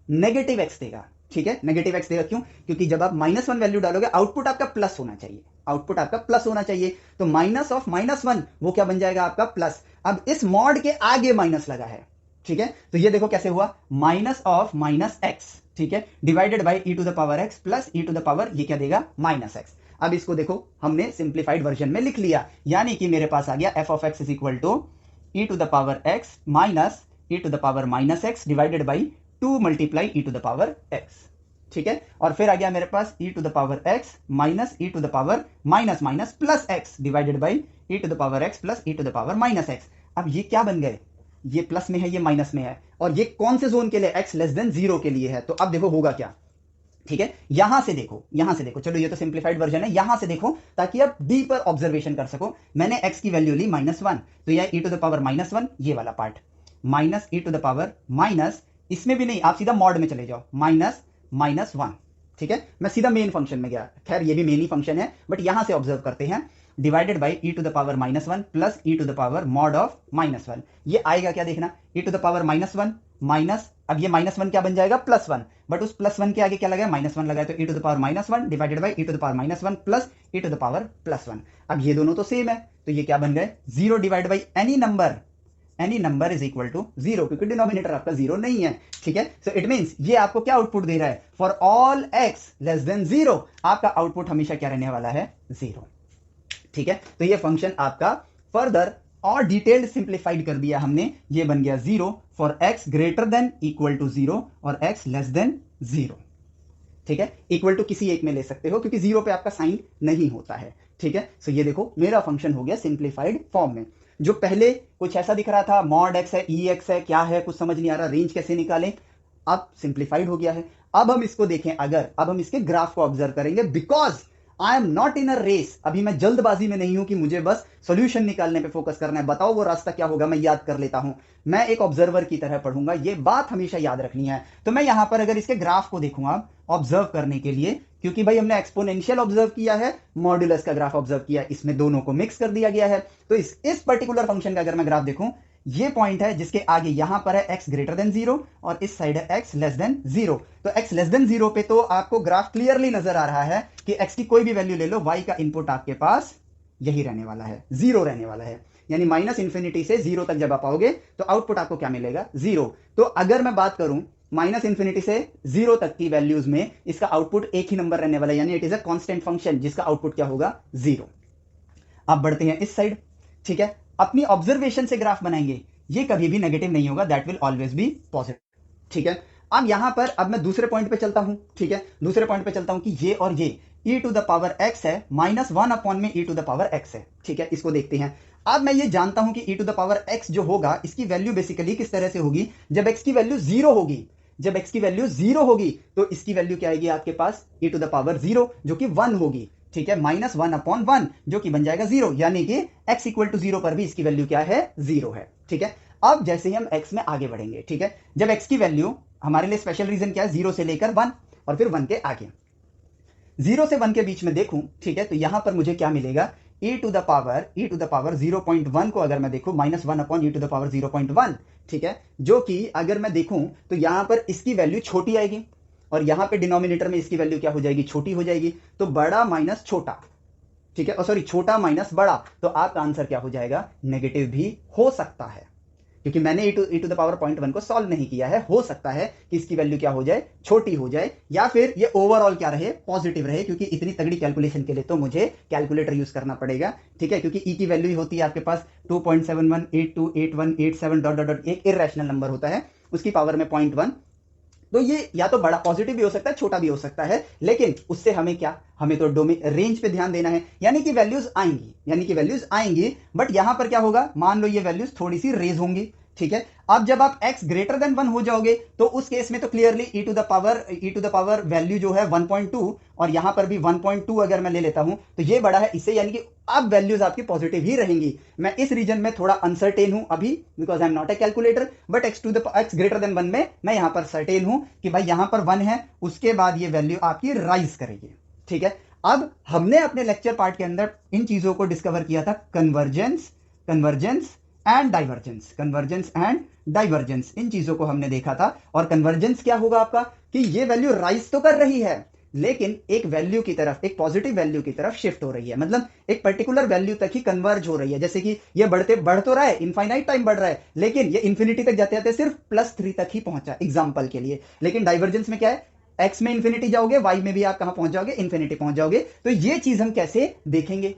नेगेटिव x देगा। ठीक है, नेगेटिव x देगा, क्यों, क्योंकि जब आप -1 वैल्यू डालोगे आउटपुट आपका प्लस होना चाहिए, आउटपुट आपका प्लस होना चाहिए, तो माइनस ऑफ -1 वो क्या बन जाएगा आपका प्लस। अब इस मॉड के आगे माइनस लगा है, ठीक है, तो ये देखो कैसे हुआ, माइनस ऑफ माइनस एक्स, ठीक है, divided by e to the power x plus e to the power, ये क्या देगा, -x। अब इसको देखो हमने सिंप्लीफाइड वर्जन में लिख लिया, यानी कि मेरे पास आ गया f of x is equal to e to the power x minus e to the power -x divided by 2 multiply e to the power x। ठीक है, और फिर आ गया मेरे पास e to the power x minus e to the power minus minus plus x divided by e to the power x plus e to the power -x। अब ये क्या बन गए, ये प्लस में है, ये माइनस में है, और ये कौन से जोन के लिए, x लेस देन जीरो के लिए है। तो अब देखो होगा क्या, ठीक है, यहां से देखो, चलो ये तो सिंप्लीफाइड वर्जन है, यहां से देखो ताकि आप डीपर ऑब्जर्वेशन कर सको। मैंने x की वैल्यू ली -1, तो यह e टू द पावर -1, ये वाला part minus e to the power minus, इसमें भी नहीं, आप सीधा मॉड में चले जाओ, -1। ठीक है, मैं सीधा मेन फंक्शन में गया, खैर ये भी मेन ही फंक्शन है, बट यहां से ऑब्जर्व करते हैं, divided by e to the power -1 plus e to the power mod of -1। ये आएगा क्या देखना, e to the power -1 minus, अब ये -1 क्या बन जाएगा +1, बट उस +1 के आगे क्या लगाया, -1 लगाया, तो e to the power -1 divided by e to the power -1 plus e to the power +1। अब ये दोनों तो सेम है, तो ये क्या बन गए, 0 divide by any number is equal to 0, क्योंकि डिनोमिनेटर आपका 0 नहीं है, ठीक है। सो इट मींस ये आपको क्या आउटपुट दे रहा है, for all x less than 0 आपका आउटपुट हमेशा क्या रहने वाला है, 0, ठीक है। तो ये फंक्शन आपका फर्दर और डिटेल्ड सिंप्लीफाइड कर दिया हमने, ये बन गया 0 for x greater than equal to 0 और x लेस देन 0, ठीक है। इक्वल टू किसी एक में ले सकते हो क्योंकि 0 पे आपका साइन नहीं होता है, ठीक है। सो ये देखो मेरा फंक्शन हो गया सिंप्लीफाइड फॉर्म में। जो पहले कुछ ऐसा दिख रहा था, मॉड x है, ई एक्स है, क्या है कुछ समझ नहीं आ रहा, रेंज कैसे निकालें, अब सिंप्लीफाइड हो गया है। अब हम इसको देखें, अब हम इसके ग्राफ को ऑब्जर्व करेंगे, because I am not in a race, अभी मैं जल्दबाजी में नहीं हूं कि मुझे बस सॉल्यूशन निकालने पे फोकस करना है, बताओ वो रास्ता क्या होगा, मैं याद कर लेता हूं, मैं एक ऑब्जर्वर की तरह पढ़ूंगा, ये बात हमेशा याद रखनी है। तो मैं यहां पर अगर इसके ग्राफ को देखूंगा ऑब्जर्व करने के लिए, क्योंकि भाई हमने एक्सपोनेंशियल ऑब्जर्व किया है, मॉड्यूलस का ग्राफ ऑब्जर्व किया, इसमें दोनों को मिक्स कर दिया गया है। तो इस पर्टिकुलर फंक्शन का अगर मैं ग्राफ देखूं, ये पॉइंट है जिसके आगे यहां पर है x ग्रेटर देन 0 और इस साइड है x लेस देन 0। तो x लेस देन 0 पे तो आपको ग्राफ क्लियरली नजर आ रहा है कि x की कोई भी वैल्यू ले लो, y का इनपुट आपके पास यही रहने वाला है, 0 रहने वाला है, यानी -∞ से 0 तक जब आप आओगे तो आउटपुट आपको क्या मिलेगा, 0। तो अगर मैं बात करूं -∞ से 0 तक की वैल्यूज में इसका आउटपुट एक ही नंबर रहने वाला है, यानी it is a constant function जिसका आउटपुट क्या होगा, 0। अब बढ़ते हैं इस साइड, ठीक है। अपनी ऑब्जर्वेशन से ग्राफ बनाएंगे, ये कभी भी नेगेटिव नहीं होगा, that will always be positive, ठीक है। अब यहां पर अब मैं दूसरे पॉइंट पे चलता हूं, ठीक है, दूसरे पॉइंट पे चलता हूं कि ये और ये e to the power x है, -1 अपॉन में e to the power x है, ठीक है। इसको देखते हैं। अब मैं ये जानता हूं कि e to the power x जो होगा, इसकी वैल्यू बेसिकली किस तरह से होगी, जब x की वैल्यू 0 होगी, जब x की वैल्यू 0 होगी तो इसकी वैल्यू क्या आएगी आपके पास, e टू द पावर 0 जो कि 1 होगी, ठीक है, -1 अपॉन 1 जो कि बन जाएगा 0, यानी कि x इक्वल टू 0 पर भी इसकी वैल्यू क्या है, 0 है, ठीक है। अब जैसे ही हम x में आगे बढ़ेंगे, ठीक है, जब x की वैल्यू हमारे लिए स्पेशल रीजन क्या है, 0 से लेकर 1 और फिर 1 के आगे, 0 से 1 के बीच में देखूं, ठीक है, तो यहां पर मुझे क्या मिलेगा, e टू द पावर 0.1 को अगर मैं देखूं, -1 upon e to the power 0.1, ठीक है, जो कि अगर मैं देखूं तो यहां पर इसकी वैल्यू छोटी आएगी और यहां पे डिनोमिनेटर में इसकी वैल्यू क्या हो जाएगी, छोटी हो जाएगी, तो बड़ा माइनस छोटा, ठीक है, और सॉरी छोटा माइनस बड़ा, तो आपका आंसर क्या हो जाएगा, नेगेटिव भी हो सकता है, क्योंकि मैंने e टू द पावर 0.1 को सॉल्व नहीं किया है, हो सकता है कि इसकी वैल्यू क्या हो जाए, छोटी हो जाए, या फिर ये ओवरऑल क्या रहे, पॉजिटिव रहे, क्योंकि इतनी तगड़ी कैलकुलेशन के लिए तो मुझे कैलकुलेटर यूज करना पड़ेगा, ठीक है, क्योंकि e की वैल्यू होती है आपके पास 2.71828187 डॉट डॉट डॉट, एक इरेशनल नंबर होता है, उसकी पावर में 0.1, तो ये या तो बड़ा पॉजिटिव भी हो सकता है, छोटा भी हो सकता है, लेकिन उससे हमें क्या, हमें तो डोमेन रेंज पे ध्यान देना है, यानी कि वैल्यूज आएंगी, बट यहां पर क्या होगा, मान लो ये वैल्यूज थोड़ी सी रेज होंगी, ठीक है। अब जब आप x ग्रेटर देन 1 हो जाओगे तो उस केस में तो clearly e to the power value जो है 1.2 और यहां पर भी 1.2 अगर मैं ले लेता हूं तो ये बड़ा है इससे, यानी कि अब वैल्यूज आपकी पॉजिटिव ही रहेंगी। मैं इस रीजन में थोड़ा अनसर्टेन हूं अभी, because I am not a calculator, but x greater then 1 में मैं यहां पर सर्टेन हूं कि भाई यहां पर 1 है, उसके बाद ये वैल्यू आपकी राइज करेगी, ठीक है। अब हमने अपने लेक्चर पार्ट के अंदर इन चीजों को डिस्कवर किया था, कन्वर्जेंस एंड डाइवर्जेंस, इन चीजों को हमने देखा था। और कन्वर्जेंस क्या होगा आपका, कि ये वैल्यू राइज तो कर रही है लेकिन एक वैल्यू की तरफ, एक पॉजिटिव वैल्यू की तरफ शिफ्ट हो रही है, मतलब एक पर्टिकुलर वैल्यू तक ही कन्वर्ज हो रही है, जैसे कि ये बढ़ तो रहा है, इनफाइनाइट टाइम बढ़ रहा है, लेकिन ये इंफिनिटी तक जाते जाते सिर्फ +3 तक ही पहुंचा, एग्जांपल के लिए। लेकिन डाइवर्जेंस में क्या है, x में इंफिनिटी जाओगे, y में भी आप कहां पहुंच जाओगे, इंफिनिटी पहुंच जाओगे। तो ये चीज हम कैसे देखेंगे,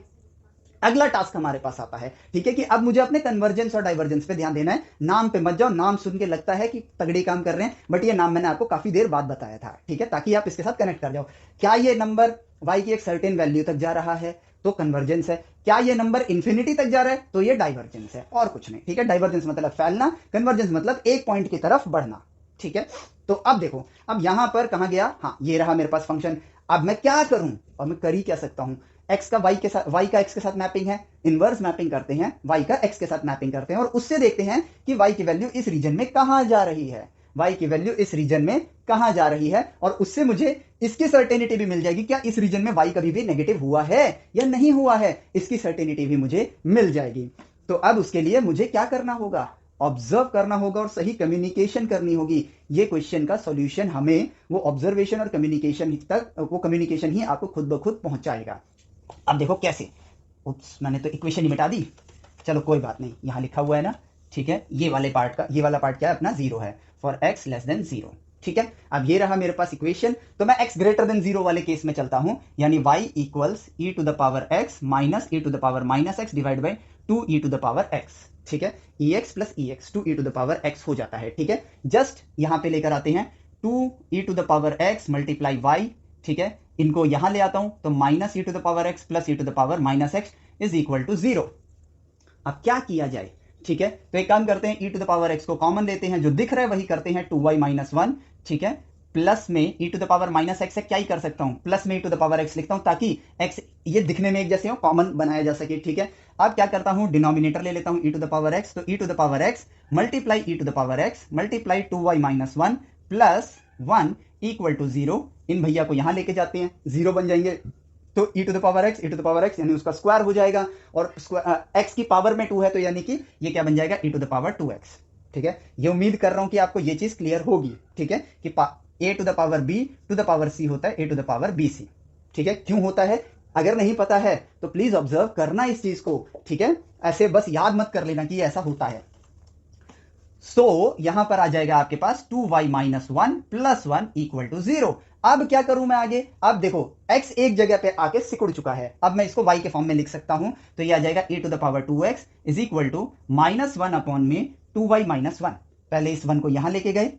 अगला टास्क हमारे पास आता है, ठीक है, कि अब मुझे अपने कन्वर्जेंस और डाइवर्जेंस पे ध्यान देना है। नाम पे मत जाओ, नाम सुन के लगता है कि तगड़े काम कर रहे हैं, बट ये नाम मैंने आपको काफी देर बाद बताया था, ठीक है, ताकि आप इसके साथ कनेक्ट कर जाओ। क्या ये नंबर y की एक सर्टेन वैल्यू तक जा रहा है तो कन्वर्जेंस है, क्या ये नंबर इंफिनिटी तक जा रहा है तो ये डाइवर्जेंस है, और कुछ नहीं, ठीक है। डाइवर्जेंस मतलब फैलना, कन्वर्जेंस मतलब एक पॉइंट की तरफ बढ़ना, ठीक है। तो अब देखो, अब यहां पर कहां गया, हाँ ये रहा मेरे पास फंक्शन। अब मैं क्या करूं, और मैं कर ही क्या सकता हूं, x का y x के साथ मैपिंग है, इनवर्स मैपिंग करते हैं, y का x के साथ मैपिंग करते हैं और उससे देखते हैं कि y की वैल्यू इस रीजन में कहां जा रही है। y की वैल्यू इस रीजन में कहां जा रही है, और उससे मुझे इसकी सर्टेनिटी भी मिल जाएगी, क्या इस रीजन में y कभी भी नेगेटिव हुआ है या नहीं हुआ है, इसकी सर्टेनिटी भी मुझे मिल जाएगी। तो अब उसके लिए मुझे क्या करना होगा, ऑब्जर्व करना होगा और सही कम्युनिकेशन करनी होगी। ये क्वेश्चन का सॉल्यूशन हमें वो ऑब्जर्वेशन और कम्युनिकेशन तक, वो कम्युनिकेशन ही आपको खुद ब खुद पहुंचाएगा। अब देखो कैसे, उप्स, मैंने तो इक्वेशन ही मिटा दी, चलो कोई बात नहीं, यहां लिखा हुआ है ना, ठीक है, ये वाला पार्ट क्या है अपना, 0 है, फॉर x लेस देन 0, ठीक है। अब ये रहा मेरे पास इक्वेशन, तो मैं x ग्रेटर देन 0 वाले केस में चलता हूं, यानी y equals e to the power x minus e to the power minus x divide by 2e to the power x, ठीक है, ex plus ex 2e to the power x हो जाता है, ठीक है। जस्ट यहां पे लेकर आते हैं 2e to the power x multiply y, ठीक है, इनको यहां ले आता हूं तो minus e to the power x plus e to the power minus x is equal to 0। अब क्या किया जाए, ठीक है, तो एक काम करते हैं, e to the power x को कॉमन लेते हैं, जो दिख रहा है वही करते हैं, 2y माइनस 1, ठीक है, प्लस में e to the power minus x है, क्या ही कर सकता हूं, प्लस में e to the power x लिखता हूं ताकि x ये दिखने में एक जैसे हो, कॉमन बनाया जा सके, ठीक है। अब क्या करता हूं, डिनोमिनेटर ले लेता हूं e to the power x, तो e to the power x multiply e to the power x multiply 2y minus 1 plus 1 equal to 0, इन भैया को यहां लेके जाते हैं, 0 बन जाएंगे, तो e to the power x यानी उसका स्क्वायर हो जाएगा, और x की पावर में 2 है, तो यानी कि ये क्या बन जाएगा, e to the power 2x, ठीक है। ये उम्मीद कर रहा हूं कि आपको ये चीज क्लियर होगी, ठीक है, कि a to the power b to the power c होता है a to the power bc, ठीक है। क्यों होता है, अगर नहीं पता है तो प्लीज ऑब्जर्व करना इस चीज को, ठीक है, ऐसे बस याद मत कर लेना कि ऐसा होता है। यहां पर आ जाएगा आपके पास 2y minus 1 plus 1 equal to 0। अब क्या करूं मैं आगे, अब देखो x एक जगह पे आके सिकुड़ चुका है, अब मैं इसको y के फॉर्म में लिख सकता हूं, तो ये आ जाएगा e to the power 2x is equal to minus 1 upon में 2y माइनस 1, पहले इस 1 को यहां लेके गए,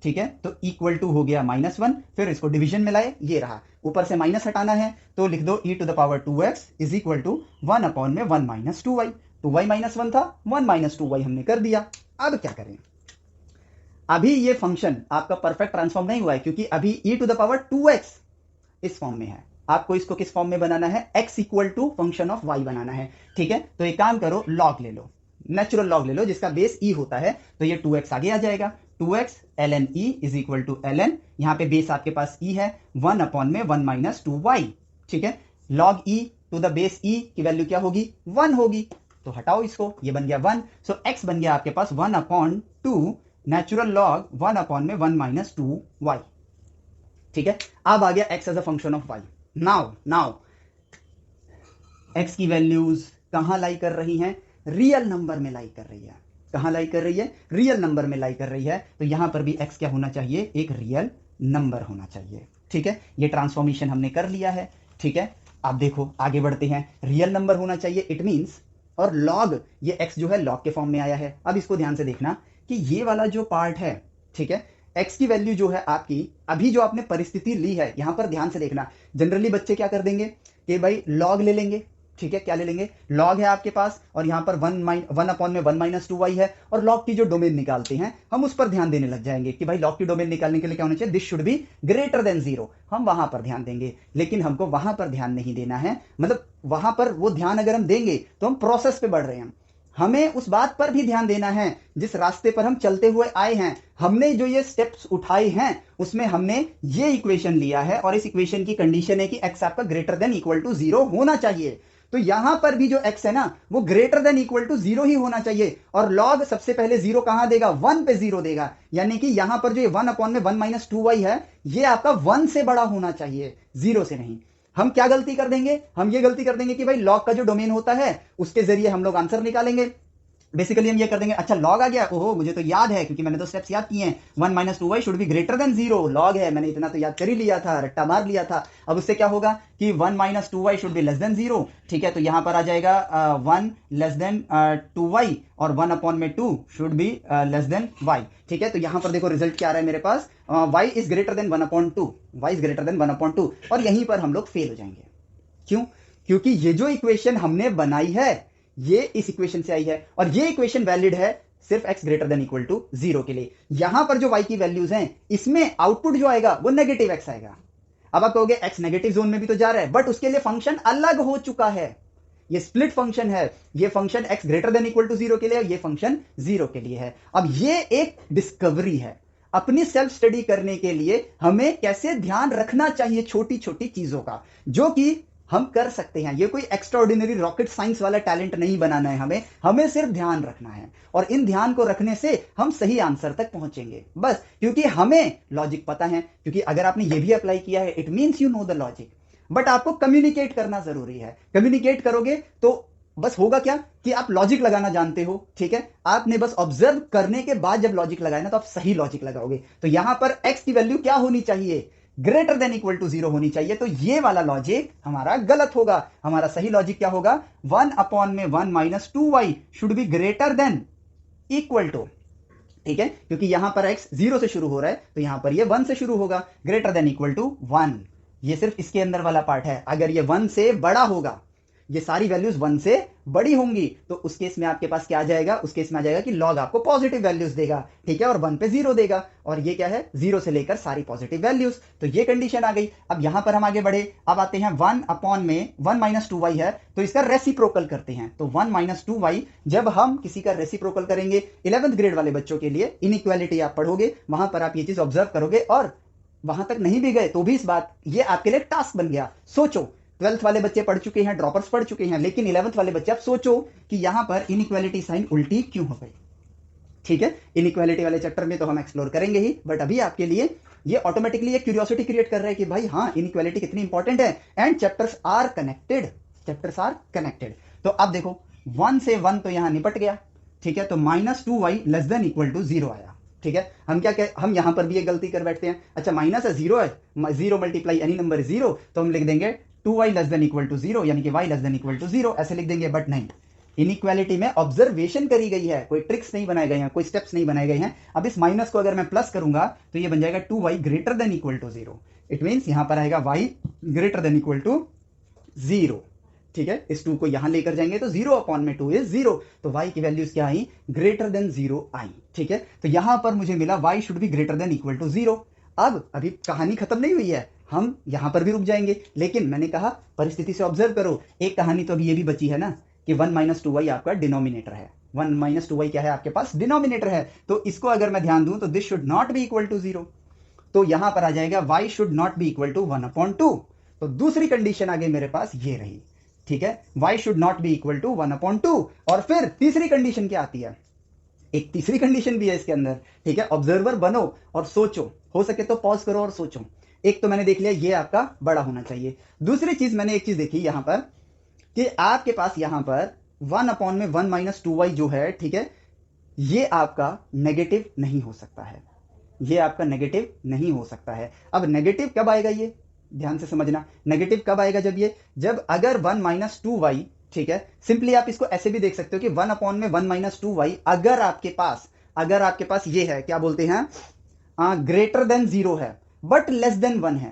ठीक है, तो इक्वल टू हो गया माइनस 1, फिर इसको डिवीजन में लाए, ये रहा, ऊपर से माइनस हटाना है तो लिख दो e to the power 2x is equal to 1 upon में 1 माइनस 2y, 2y माइनस 1 था, 1 माइनस 2y हमने कर दिया। अब क्या करें, अभी ये फंक्शन आपका परफेक्ट ट्रांसफॉर्म नहीं हुआ है, क्योंकि अभी e to the power 2x इस फॉर्म में है, आपको इसको किस फॉर्म में बनाना है, x equal to function of y बनाना है, ठीक है। तो एक काम करो, लॉग ले लो, नेचुरल लॉग ले लो जिसका बेस e होता है, तो ये 2x आगे आ जाएगा, 2x ln e is equal to ln, यहां पे बेस आपके पास e है, 1 अपॉन में 1 माइनस 2y, ठीक है, log e to the base e की वैल्यू क्या होगी, 1 होगी, तो हटाओ इसको, ये बन गया 1, सो x बन गया आपके पास 1 अपॉन 2 नेचुरल लॉग 1 अपॉन में 1 माइनस 2y, ठीक है। अब आ गया x as a function of y। Now x की वैल्यूज कहां लाई कर रही हैं, रियल नंबर में लाई कर रही है, कहां लाई कर रही है, रियल नंबर में लाई कर रही है, तो यहां पर भी x क्या होना चाहिए, एक रियल नंबर होना चाहिए, ठीक है। ये ट्रांसफॉर्मेशन हमने कर लिया है, ठीक है। अब देखो आगे बढ़ते हैं, रियल नंबर होना चाहिए, इट मींस, और लॉग, ये x जो है लॉग के फॉर्म में आया है। अब इसको ध्यान से देखना कि ये वाला जो पार्ट है, ठीक है, x की वैल्यू जो है आपकी, अभी जो आपने परिस्थिति ली है, यहां पर ध्यान से देखना, जनरली बच्चे क्या कर देंगे कि भाई लॉग ले लेंगे, ठीक है, क्या ले लेंगे, लॉग है आपके पास, और यहां पर 1 अपॉन में 1 माइनस 2y है, और लॉग की जो डोमेन निकालते हैं हम उस पर ध्यान देने लग जाएंगे कि भाई लॉग की डोमेन निकालने के लिए क्या होना चाहिए, this should be greater than 0, हम वहां पर ध्यान देंगे। लेकिन हमको वहां पर ध्यान नहीं देना है, मतलब वहां पर वो ध्यान अगर हम देंगे तो हम प्रोसेस पे बढ़ रहे हैं, हमें उस बात पर भी ध्यान देना है जिस रास्ते पर हम चलते हुए आए हैं, हमने जो ये स्टेप्स उठाए हैं उसमें हमने ये इक्वेशन लिया है, और इस इक्वेशन की कंडीशन है कि x आपका ग्रेटर देन इक्वल टू 0 होना चाहिए, तो यहां पर भी जो x है ना वो ग्रेटर देन इक्वल टू 0 ही होना चाहिए, और log सबसे पहले 0 कहां देगा, 1 पे 0 देगा, यानी कि यहां पर जो 1 अपॉन में 1 माइनस 2y है, ये आपका 1 से बड़ा होना चाहिए, 0 से नहीं। हम क्या गलती कर देंगे, हम ये गलती कर देंगे कि भाई लॉग का जो डोमेन होता है उसके जरिए हम लोग आंसर निकालेंगे, बेसिकली हम ये कर देंगे, अच्छा लॉग आ गया, ओहो मुझे तो याद है क्योंकि मैंने तो स्टेप्स याद किए हैं, 1 minus 2y should be greater than 0, log है, मैंने इतना तो याद कर ही लिया था, रट्टा मार लिया था। अब उससे क्या होगा कि 1 minus 2y should be less than 0, ठीक है, तो यहां पर आ जाएगा 1 लेस देन 2y, और 1 अपॉन में 2 should be less then y, ठीक है। तो यहां पर देखो रिजल्ट क्या आ रहा है मेरे पास, y is greater than 1 upon 2, y is greater than 1 upon 2, और यहीं पर हम लोग फेल हो जाएंगे। क्यों, क्योंकि ये जो इक्वेशन हमने बनाई है ये इस इक्वेशन से आई है, और ये इक्वेशन वैलिड है सिर्फ x greater than equal to 0 के लिए। यहां पर जो y की वैल्यूज हैं इसमें आउटपुट जो आएगा वो नेगेटिव x आएगा। अब आप कहोगे x नेगेटिव जोन में भी तो जा रहा है, बट उसके लिए फंक्शन अलग हो चुका है, ये स्प्लिट फंक्शन है, ये function x greater than equal to 0 के लिए, ये फंक्शन 0 के लिए है। अब ये एक डिस्कवरी है, अपनी सेल्फ स्टडी करने के लिए हमें कैसे ध्यान रखना चाहिए छोटी छोटी चीजों का, जो कि हम कर सकते हैं। ये कोई एक्स्ट्राऑर्डिनरी रॉकेट साइंस वाला टैलेंट नहीं बनाना है हमें सिर्फ ध्यान रखना है, और इन ध्यान को रखने से हम सही आंसर तक पहुंचेंगे बस, क्योंकि हमें लॉजिक पता है। क्योंकि अगर आपने ये भी अप्लाई किया है, it means you know the logic, but आपको कम्युनिकेट करना जरूरी है। कम्युनिकेट करोगे तो बस होगा क्या कि आप लॉजिक लगाना जानते हो, ठीक है, आपने बस ऑब्जर्व करने के बाद जब लॉजिक लगाए ना तो आप सही लॉजिक लगाओगे। तो यहां पर x की वैल्यू क्या होनी चाहिए, ग्रेटर देन इक्वल टू 0 होनी चाहिए। तो ये वाला लॉजिक हमारा गलत होगा। हमारा सही लॉजिक क्या होगा, 1/1 minus 2y should be greater than equal to, ठीक है, क्योंकि यहां पर x 0 से शुरू हो रहा है तो यहां पर ये 1 से शुरू होगा, ग्रेटर देन इक्वल टू 1। ये सिर्फ इसके अंदर वाला पार्ट है। अगर ये 1 से बड़ा होगा, ये सारी वैल्यूज 1 से बड़ी होंगी, तो उस केस में आपके पास क्या आ जाएगा, उस केस में आ जाएगा कि लॉग आपको पॉजिटिव वैल्यूज देगा, ठीक है, और 1 पे 0 देगा, और ये क्या है 0 से लेकर सारी पॉजिटिव वैल्यूज। तो ये कंडीशन आ गई। अब यहां पर हम आगे बढ़े, अब आते हैं 1 माइनस 2y है तो इसका रेसिप्रोकल करते हैं। तो 1 माइनस 2y जब हम किसी का रेसिप्रोकल करेंगे, 11th ग्रेड वाले बच्चों के लिए इनइक्वालिटी आप पढ़ोगे, वहां पर आप ये चीज ऑब्जर्व करोगे, और वहां तक नहीं भी गए तो भी इस बात, ये आपके लिए टास्क बन गया। सोचो 12th वाले बच्चे पढ़ चुके हैं, ड्रॉपर्स पढ़ चुके हैं, लेकिन 11th वाले बच्चे आप सोचो कि यहां पर इनइक्वालिटी साइन उल्टी क्यों हो गई, ठीक है। इनइक्वालिटी वाले चैप्टर में तो हम एक्सप्लोर करेंगे ही, बट अभी आपके लिए ये ऑटोमेटिकली एक क्यूरियोसिटी क्रिएट कर रहा है कि भाई हाँ, इनइक्वालिटी कितनी इंपॉर्टेंट है, and chapters are connected, chapters are connected. तो अब देखो 1 से 1 तो यहां निपट गया, ठीक है, तो minus 2y less than equal to 0 आया, ठीक है। हम क्या हम यहां पर भी एक गलती कर बैठते हैं, अच्छा माइनस है, 0 है, 0 मल्टीप्लाई एनी नंबर 0, तो हम लिख देंगे 2y less than equal to 0, यानी कि y less than equal to 0 ऐसे लिख देंगे। बट नहीं, इनइक्वालिटी में ऑब्जर्वेशन करी गई है, कोई ट्रिक्स नहीं बनाए गए हैं, कोई स्टेप्स नहीं बनाए गए हैं। अब इस माइनस को अगर मैं प्लस करूंगा तो ये बन जाएगा 2y greater than equal to 0। It means यहां पर आएगा y greater than equal to 0, ठीक है। इस 2 को यहां लेकर जाएंगे तो 0/2 इज 0, तो y की वैल्यूज क्या आई, ग्रेटर देन 0 आई, ठीक है। तो यहां पर मुझे मिला y should be greater than equal to 0। अब अभी कहानी खत्म नहीं हुई है, हम यहां पर भी रुक जाएंगे, लेकिन मैंने कहा परिस्थिति से ऑब्जर्व करो। एक कहानी तो अभी ये भी बची है ना कि 1 माइनस 2y आपका डिनोमिनेटर है, 1 माइनस 2y क्या है आपके पास, डिनोमिनेटर है। तो इसको अगर मैं ध्यान दूं तो this should not be equal to 0, तो यहां पर आ जाएगा y should not be equal to 1/2। तो दूसरी कंडीशन आगे मेरे पास ये रही, ठीक है, y should not be equal to 1/2। और फिर तीसरी कंडीशन क्या आती है, एक तीसरी कंडीशन भी है इसके अंदर, ठीक है। ऑब्जर्वर बनो और सोचो, हो सके तो पॉज करो और सोचो। एक तो मैंने देख लिया ये आपका बड़ा होना चाहिए, दूसरी चीज मैंने एक चीज देखी यहां पर कि आपके पास यहां पर 1/1 माइनस 2y जो है, ठीक है, ये आपका नेगेटिव नहीं हो सकता है, ये आपका नेगेटिव नहीं हो सकता है। अब नेगेटिव कब आएगा, ये ध्यान से समझना, नेगेटिव कब आएगा, जब अगर 1 माइनस 2y, ठीक है, सिंपली आप इसको ऐसे भी देख सकते हो कि 1/1 माइनस 2y अगर आपके पास ये है, क्या बोलते हैं, ग्रेटर देन 0 है बट लेस देन 1 है,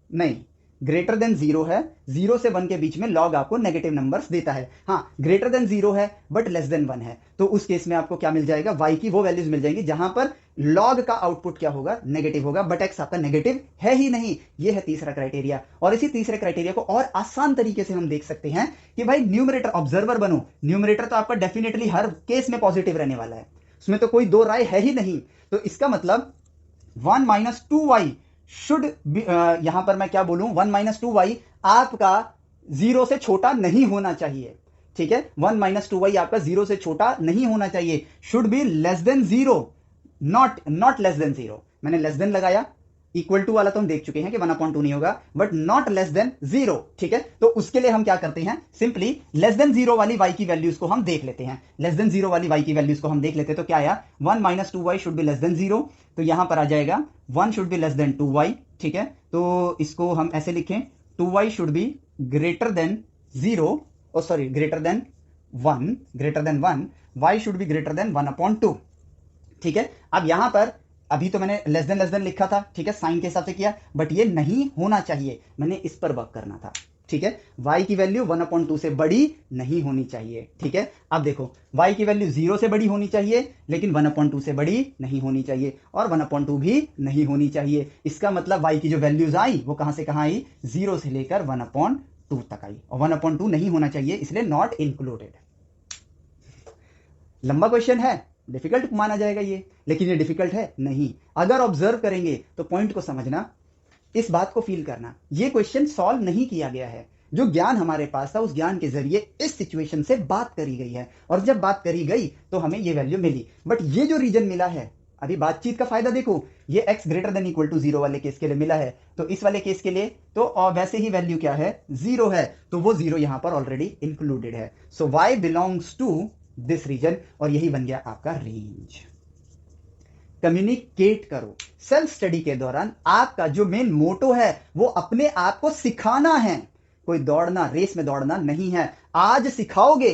नहीं, ग्रेटर देन 0 है, 0 से 1 के बीच में लॉग आपको नेगेटिव नंबर्स देता है। हाँ, ग्रेटर देन 0 है बट लेस देन 1 है, तो उस केस में आपको क्या मिल जाएगा, y की वो वैल्यूज मिल जाएंगी जहां पर लॉग का आउटपुट क्या होगा, नेगेटिव होगा, बट x आपका नेगेटिव है ही नहीं। ये है तीसरा क्राइटेरिया, और इसी तीसरे क्राइटेरिया को और आसान तरीके से हम देख सकते हैं कि भाई न्यूमरेटर, ऑब्जर्वर बनो, न्यूमरेटर तो आपका डेफिनेटली हर केस में पॉजिटिव रहने वाला है, उसमें तो कोई दो राय है ही नहीं। तो इसका मतलब 1 माइनस 2y शुड, यहां पर मैं क्या बोलूं, 1 माइनस 2y आपका 0 से छोटा नहीं होना चाहिए, ठीक है। 1 माइनस 2y आपका 0 से छोटा नहीं होना चाहिए, should be less than 0, not less than 0। मैंने लेस देन लगाया, इक्वल टू वाला तो हम देख चुके हैं कि 1/2 नहीं होगा, बट नॉट लेस देन 0, ठीक है। तो उसके लिए हम क्या करते हैं, सिंपली लेस देन 0 वाली y की वैल्यूज को हम देख लेते हैं, लेस देन 0 वाली y की वैल्यूज को हम देख लेते हैं। तो क्या आया, 1 minus 2y should be less than 0, तो यहां पर आ जाएगा 1 should be less then 2y, ठीक है। तो इसको हम ऐसे लिखें, 2y should be greater than 0, sorry greater than 1, y should be greater then 1/2, ठीक है। अब यहां पर अभी तो मैंने लेस देन लिखा था, ठीक है, साइन के हिसाब से किया, बट ये नहीं होना चाहिए, मैंने इस पर वर्क करना था, ठीक है। y की वैल्यू 1/2 से बड़ी नहीं होनी चाहिए, ठीक है। अब देखो y की वैल्यू 0 से बड़ी होनी चाहिए, लेकिन 1/2 से बड़ी नहीं होनी चाहिए, और 1/2 भी नहीं होनी चाहिए। इसका मतलब y की जो वैल्यूज आई वो कहां से कहां आई, 0 से लेकर 1/2 तक आई, और 1/2 नहीं होना चाहिए, इसलिए नॉट इंक्लूडेड। लंबा क्वेश्चन है, डिफिकल्ट माना जाएगा ये, लेकिन ये डिफिकल्ट है नहीं। अगर ऑब्जर्व करेंगे तो पॉइंट को समझना, इस बात को फील करना, ये क्वेश्चन सॉल्व नहीं किया गया है। जो ज्ञान हमारे पास था उस ज्ञान के जरिए इस सिचुएशन से बात करी गई है, और जब बात करी गई तो हमें ये वैल्यू मिली। बट ये जो रीजन मिला है, अभी बातचीत का फायदा देखो, ये x greater than equal to 0 वाले केस के लिए मिला है, तो इस वाले केस के लिए तो वैसे ही वैल्यू क्या है, 0 है, तो वो 0 यहां पर ऑलरेडी इंक्लूडेड है। So y belongs to this region, और यही बन गया आपका रेंज। कम्युनिकेट करो। सेल्फ स्टडी के दौरान आपका जो मेन मोटो है वो अपने आप को सिखाना है, कोई दौड़ना, रेस में दौड़ना नहीं है। आज सिखाओगे,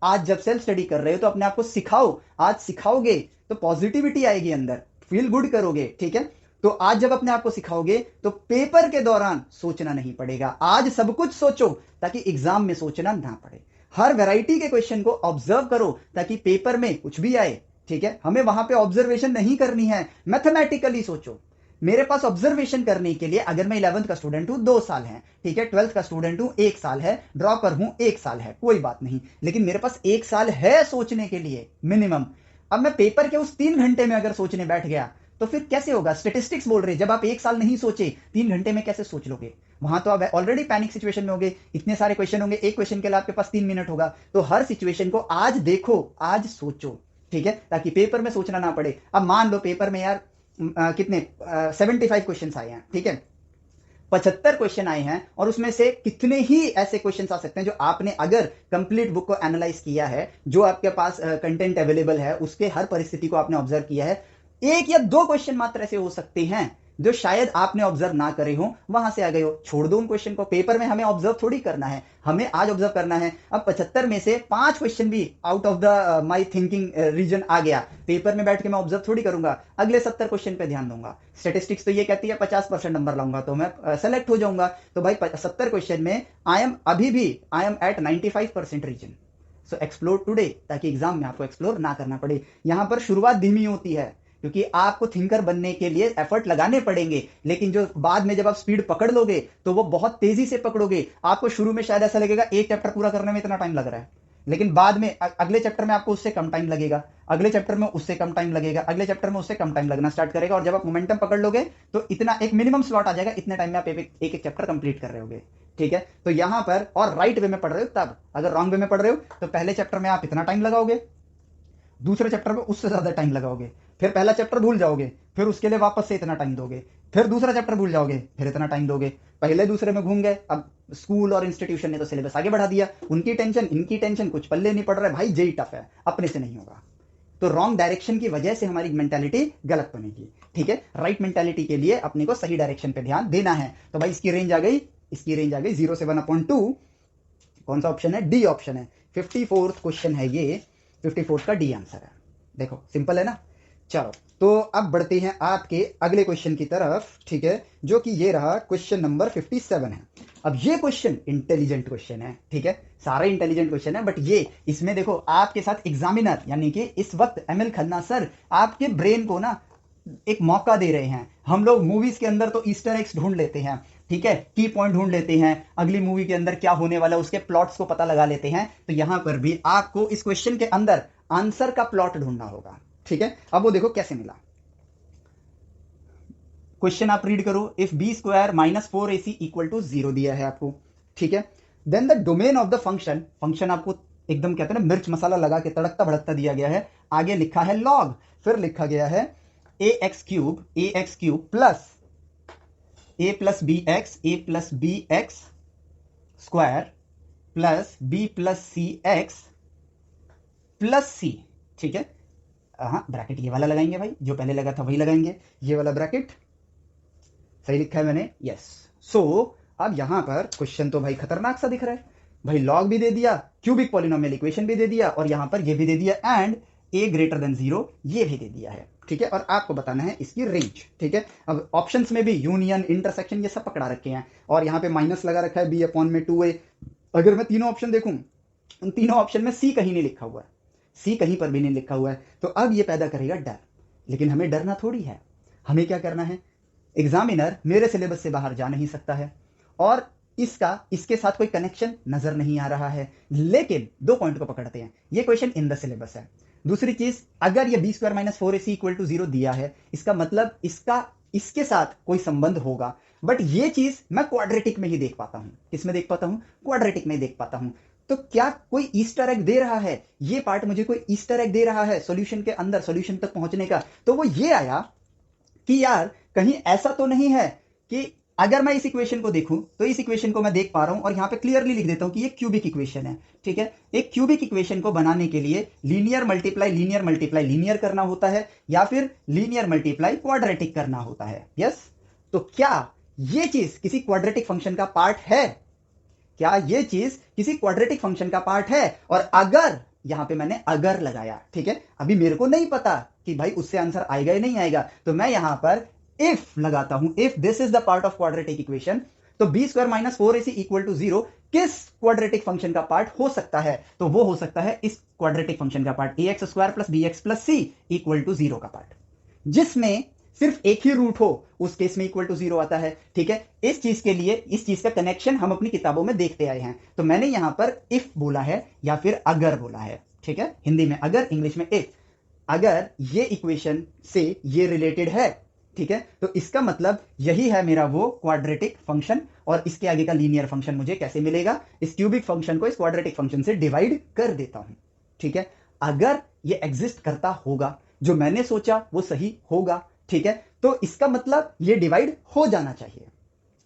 आज जब सेल्फ स्टडी कर रहे हो तो अपने आप को सिखाओ, आज सिखाओगे तो पॉजिटिविटी आएगी अंदर, फील गुड करोगे, ठीक है। तो आज जब अपने आप को सिखाओगे तो पेपर के दौरान सोचना नहीं पड़ेगा। आज सब कुछ सोचो ताकि एग्जाम में सोचना ना पड़े। हर वैरायटी के क्वेश्चन को ऑब्जर्व करो ताकि पेपर में कुछ भी आए, ठीक है। हमें वहां पे ऑब्जर्वेशन नहीं करनी है, मैथमेटिकली सोचो। मेरे पास ऑब्जर्वेशन करने के लिए, अगर मैं 11th का स्टूडेंट हूं 2 साल है, ठीक है, 12th का स्टूडेंट हूं 1 साल है, ड्रॉपर हूं 1 साल है, कोई बात नहीं, लेकिन मेरे पास 1 साल है सोचने के लिए मिनिमम। अब मैं पेपर के उस 3 घंटे में अगर सोचने बैठ गया तो फिर कैसे होगा। स्टेटिस्टिक्स बोल रहे, जब आप 1 साल नहीं सोचे 3 घंटे में कैसे सोच लोगे। वहां तो आप ऑलरेडी पैनिक सिचुएशन में होंगे, इतने सारे क्वेश्चन होंगे, एक क्वेश्चन के लिए आपके पास 3 मिनट होगा। तो हर सिचुएशन को आज देखो, आज सोचो, ठीक है, ताकि पेपर में सोचना ना पड़े। अब मान लो पेपर में यार कितने 75 क्वेश्चन आए हैं, ठीक है, 75 क्वेश्चन आए हैं, और उसमें से कितने ही ऐसे क्वेश्चन आ सकते हैं जो आपने अगर कंप्लीट बुक को एनालाइज किया है, जो आपके पास कंटेंट अवेलेबल है, उसके हर परिस्थिति को आपने ऑब्जर्व किया है। 1 या 2 क्वेश्चन मात्र ऐसे हो सकते हैं जो शायद आपने ऑब्जर्व ना करे हो, वहां से आ गए हो, छोड़ दो उन क्वेश्चन को। पेपर में हमें ऑब्जर्व थोड़ी करना है, हमें आज ऑब्जर्व करना है। अब 75 में से 5 क्वेश्चन भी out of the my thinking region आ गया, पेपर में बैठ के मैं ऑब्जर्व थोड़ी करूंगा, अगले 70 क्वेश्चन पे ध्यान दूंगा। स्टेटिस्टिक्स तो ये कहती है 50% नंबर लाऊंगा तो मैं सेलेक्ट हो जाऊंगा। तो भाई 70 क्वेश्चन में I am at 95% region. So explore today, ताकि एग्जाम में आपको एक्सप्लोर ना करना पड़े। यहां पर शुरुआत धीमी होती है क्योंकि आपको थिंकर बनने के लिए एफर्ट लगाने पड़ेंगे, लेकिन जो बाद में जब आप स्पीड पकड़ लोगे तो वो बहुत तेजी से पकड़ोगे। आपको शुरू में शायद ऐसा लगेगा एक चैप्टर पूरा करने में इतना टाइम लग रहा है, लेकिन बाद में अगले चैप्टर में आपको उससे कम टाइम लगेगा, अगले चैप्टर में उससे कम टाइम लगेगा, अगले चैप्टर में उससे कम टाइम लगना स्टार्ट करेगा, और जब आप मोमेंटम पकड़ लोगे तो इतना एक मिनिमम स्लॉट आ जाएगा, इतने टाइम में आप एक चैप्टर कंप्लीट कर रहे होगे, ठीक है। तो यहां पर और राइट वे में पढ़ रहे हो तब, अगर रॉन्ग वे में पढ़ रहे हो तो पहले चैप्टर में आप इतना टाइम लगाओगे, दूसरे चैप्टर में उससे ज्यादा टाइम लगाओगे, फिर पहला चैप्टर भूल जाओगे, फिर उसके लिए वापस से इतना टाइम दोगे, फिर दूसरा चैप्टर भूल जाओगे, फिर इतना टाइम दोगे, पहले दूसरे में घूम गए। अब स्कूल और इंस्टीट्यूशन ने तो सिलेबस आगे बढ़ा दिया, उनकी टेंशन इनकी टेंशन, कुछ पल्ले नहीं पड़ रहा है भाई, जेई टफ है, अपने से नहीं होगा। तो रॉन्ग डायरेक्शन की वजह से हमारी मेंटालिटी गलत बनेगी, ठीक है। राइट मेंटालिटी के लिए अपने को सही डायरेक्शन पे ध्यान देना है। तो भाई इसकी रेंज आ गई, 0 से 1/2। कौन सा ऑप्शन है, डी ऑप्शन है। 54th क्वेश्चन है ये, 54th का डी आंसर है। देखो सिंपल है ना। चलो तो अब बढ़ते हैं आपके अगले क्वेश्चन की तरफ, ठीक है, जो कि ये रहा क्वेश्चन नंबर 57 है। अब ये क्वेश्चन इंटेलिजेंट क्वेश्चन है, ठीक है, सारे इंटेलिजेंट क्वेश्चन है, बट ये इसमें देखो आपके साथ एग्जामिनर यानी कि इस वक्त एमएल खन्ना सर आपके ब्रेन को ना एक मौका दे रहे हैं। हम लोग मूवीज के अंदर तो ईस्टर एग्स ढूंढ लेते हैं, ठीक है, की पॉइंट ढूंढ लेते हैं, अगली मूवी के अंदर क्या होने वाला है उसके प्लॉट्स को पता लगा लेते हैं। तो यहां पर भी आपको इस क्वेश्चन के अंदर आंसर का प्लॉट ढूंढना होगा, ठीक है। अब वो देखो कैसे मिला। क्वेश्चन आप रीड करो, if b square minus 4ac equal to 0 दिया है आपको, ठीक है। Then the domain of the function, function आपको एकदम कहते हैं ना मिर्च मसाला लगा के तड़कता भड़कता दिया गया है। आगे लिखा है लॉग, फिर लिखा गया है ax cube plus a plus b x square plus b plus c x plus c, ठीक है। हाँ ब्रैकेट ये वाला लगाएंगे भाई, जो पहले लगा था वही लगाएंगे, ये वाला ब्रैकेट सही लिखा है मैंने, यस। सो अब यहां पर क्वेश्चन तो भाई खतरनाक सा दिख रहा है भाई, लॉग भी दे दिया, क्यूबिक पॉलिनोमियल इक्वेशन भी दे दिया, और यहां पर ये भी दे दिया, एंड a ग्रेटर देन 0 ये भी दे दिया है, ठीक है। और आपको बताना है इसकी रेंज, ठीक है। अब ऑप्शंस में भी यूनियन, इंटरसेक्शन ये सब पकड़ा रखे हैं, और यहाँ पे माइनस लगा रखा है b/2a। अगर मैं तीनों ऑप्शन देखूं, उन तीनों ऑप्शन में सी कहीं नहीं लिखा हुआ है, सी कहीं पर भी नहीं लिखा हुआ है। तो अब ये पैदा करेगा डर, लेकिन हमें डरना थोड़ी है। हमें क्या करना है, एग्जामिनर मेरे सिलेबस से बाहर जा नहीं सकता है, और इसके साथ कोई कनेक्शन नजर नहीं आ रहा है, लेकिन 2 पॉइंट को पकड़ते हैं। ये क्वेश्चन इन द सिलेबस है, दूसरी चीज, अगर ये b square minus 4ac equal to 0 दिया है, इसका मतलब इसके साथ कोई संबंध होगा। बट ये चीज मैं क्वाड्रेटिक में ही देख पाता हूं। किस में देख पाता हूं? क्वाड्रेटिक में देख पाता हूं। तो क्या कोई ईस्टर एग दे रहा है? ये पार्ट मुझे कोई ईस्टर एग दे रहा है सॉल्यूशन के अंदर, सॉल्यूशन तक पहुंचने का। तो वो ये आया कि यार कहीं ऐसा तो नहीं है कि अगर मैं इस इक्वेशन को देखूं तो इस इक्वेशन को मैं देख पा रहा हूं और यहां पे क्लियरली लिख देता हूं कि ये क्यूबिक इक्वेशन है। ठीक है, एक क्यूबिक इक्वेशन को बनाने के लिए linear multiply linear multiply linear करना होता है या फिर लीनियर मल्टीप्लाई क्वाड्रेटिक करना होता है। यस, तो क्या ये चीज किसी क्वाड्रेटिक फंक्शन का पार्ट है? क्या ये चीज किसी क्वाड्रेटिक फंक्शन का पार्ट है? और अगर, यहां पे मैंने अगर लगाया, ठीक है, अभी मेरे को नहीं पता कि भाई उससे आंसर आएगा या नहीं आएगा, तो मैं यहां पर इफ लगाता हूं, if this is the part of quadratic equation, तो b square minus 4ac equal to 0 किस क्वाड्रेटिक फंक्शन का पार्ट हो सकता है? तो वो हो सकता है इस क्वाड्रेटिक फंक्शन का part, ax square plus bx plus c equal to 0 का पार्ट, जिसमें सिर्फ एक ही रूट हो, उस केस में इक्वल टू 0 आता है। ठीक है, इस चीज के लिए इस चीज का कनेक्शन हम अपनी किताबों में देखते आए हैं। तो मैंने यहां पर इफ बोला है या फिर अगर बोला है। ठीक है, हिंदी में अगर, इंग्लिश में इफ। अगर ये इक्वेशन से ये रिलेटेड है, ठीक है, तो इसका मतलब यही है मेरा वो क्वाड्रेटिक फंक्शन। और इसके आगे का लीनियर फंक्शन मुझे कैसे मिलेगा? इस क्यूबिक फंक्शन को इस क्वाड्रेटिक फंक्शन से डिवाइड कर देता हूं। ठीक है, अगर ये एग्जिस्ट करता होगा, जो मैंने सोचा वो सही होगा, ठीक है, तो इसका मतलब ये डिवाइड हो जाना चाहिए,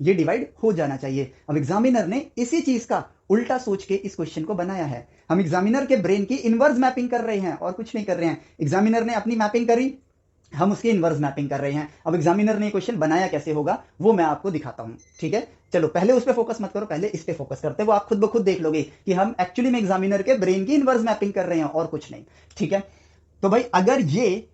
ये डिवाइड हो जाना चाहिए। अब एग्जामिनर ने इसी चीज का उल्टा सोच के इस क्वेश्चन को बनाया है। हम एग्जामिनर के ब्रेन की इनवर्स मैपिंग कर रहे हैं और कुछ नहीं कर रहे हैं। एग्जामिनर ने अपनी मैपिंग करी, हम उसकी इनवर्स मैपिंग कर रहे हैं। अब एग्जामिनर ने क्वेश्चन बनाया कैसे होगा वो मैं आपको दिखाता हूं। ठीक है, चलो पहले उस पर फोकस मत करो, पहले इस पे फोकस करते हैं। वो आप खुद ब खुद देख लोगे कि हम एक्चुअली में एग्जामिनर के ब्रेन की इनवर्स मैपिंग कर रहे हैं और कुछ नहीं। ठीक है, तो भाई अगर ये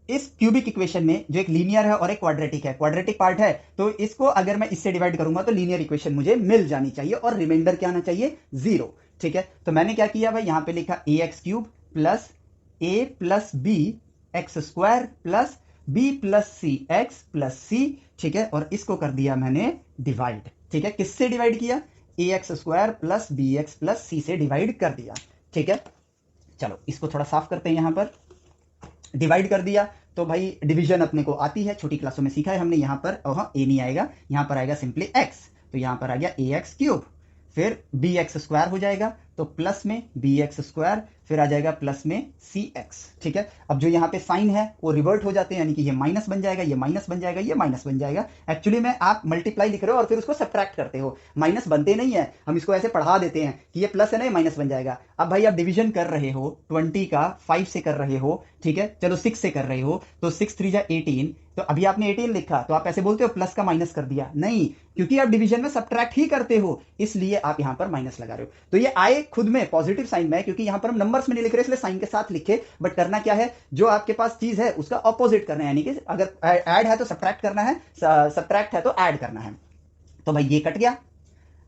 इस क्यूबिक इक्वेशन में जो एक लीनियर है और एक क्वाड्रेटिक है, क्वाड्रेटिक पार्ट है, तो इसको अगर मैं इससे डिवाइड करूंगा तो लीनियर इक्वेशन मुझे मिल जानी चाहिए और रिमाइंडर क्या आना चाहिए? 0। ठीक है, तो मैंने क्या किया भाई, यहां पे लिखा ax cube plus a plus b x square plus b plus c x plus c. ठीक है, और इसको कर दिया मैंने डिवाइड। ठीक है, किससे डिवाइड किया? ax square plus b x plus c से डिवाइड कर दिया। ठीक है, चलो इसको थोड़ा साफ करते हैं। यहां पर डिवाइड कर दिया तो भाई डिवीजन अपने को आती है, छोटी क्लासों में सीखा है हमने। यहां पर ए नहीं आएगा, यहां पर आएगा सिंपली एक्स, तो यहां पर आ गया ए एक्स क्यूब, फिर बी एक्स स्क्वायर हो जाएगा, तो प्लस में बी एक्स स्क्वायर, फिर आ जाएगा प्लस में सी एक्स। ठीक है, अब जो यहाँ पे साइन है वो रिवर्ट हो जाते हैं, यानी कि ये माइनस बन जाएगा, ये माइनस बन जाएगा, ये माइनस बन जाएगा। एक्चुअली में आप मल्टीप्लाई लिख रहे हो और फिर उसको सब्ट्रैक्ट करते हो, माइनस बनते नहीं है, हम इसको ऐसे पढ़ा देते हैं कि ये प्लस है ना, ये माइनस बन जाएगा। अब भाई आप डिवीजन कर रहे हो 20 का 5 से कर रहे हो, ठीक है, चलो 6 से कर रहे हो, तो 6 3 जा 18, तो अभी आपने 18 लिखा तो आप ऐसे बोलते हो प्लस का माइनस कर दिया? नहीं, क्योंकि आप डिवीजन में सब्ट्रैक्ट ही करते हो, इसलिए आप यहां पर माइनस लगा रहे हो। तो ये आए खुद में पॉजिटिव साइन में, क्योंकि यहां पर हम नंबर्स में नहीं लिख रहे इसलिए साइन के साथ लिखे, बट करना क्या है, जो आपके पास चीज है उसका ऑपोजिट करना है, यानी कि अगर ऐड है तो सब्ट्रैक्ट करना है, सब्ट्रैक्ट है तो ऐड करना है। तो भाई ये कट गया।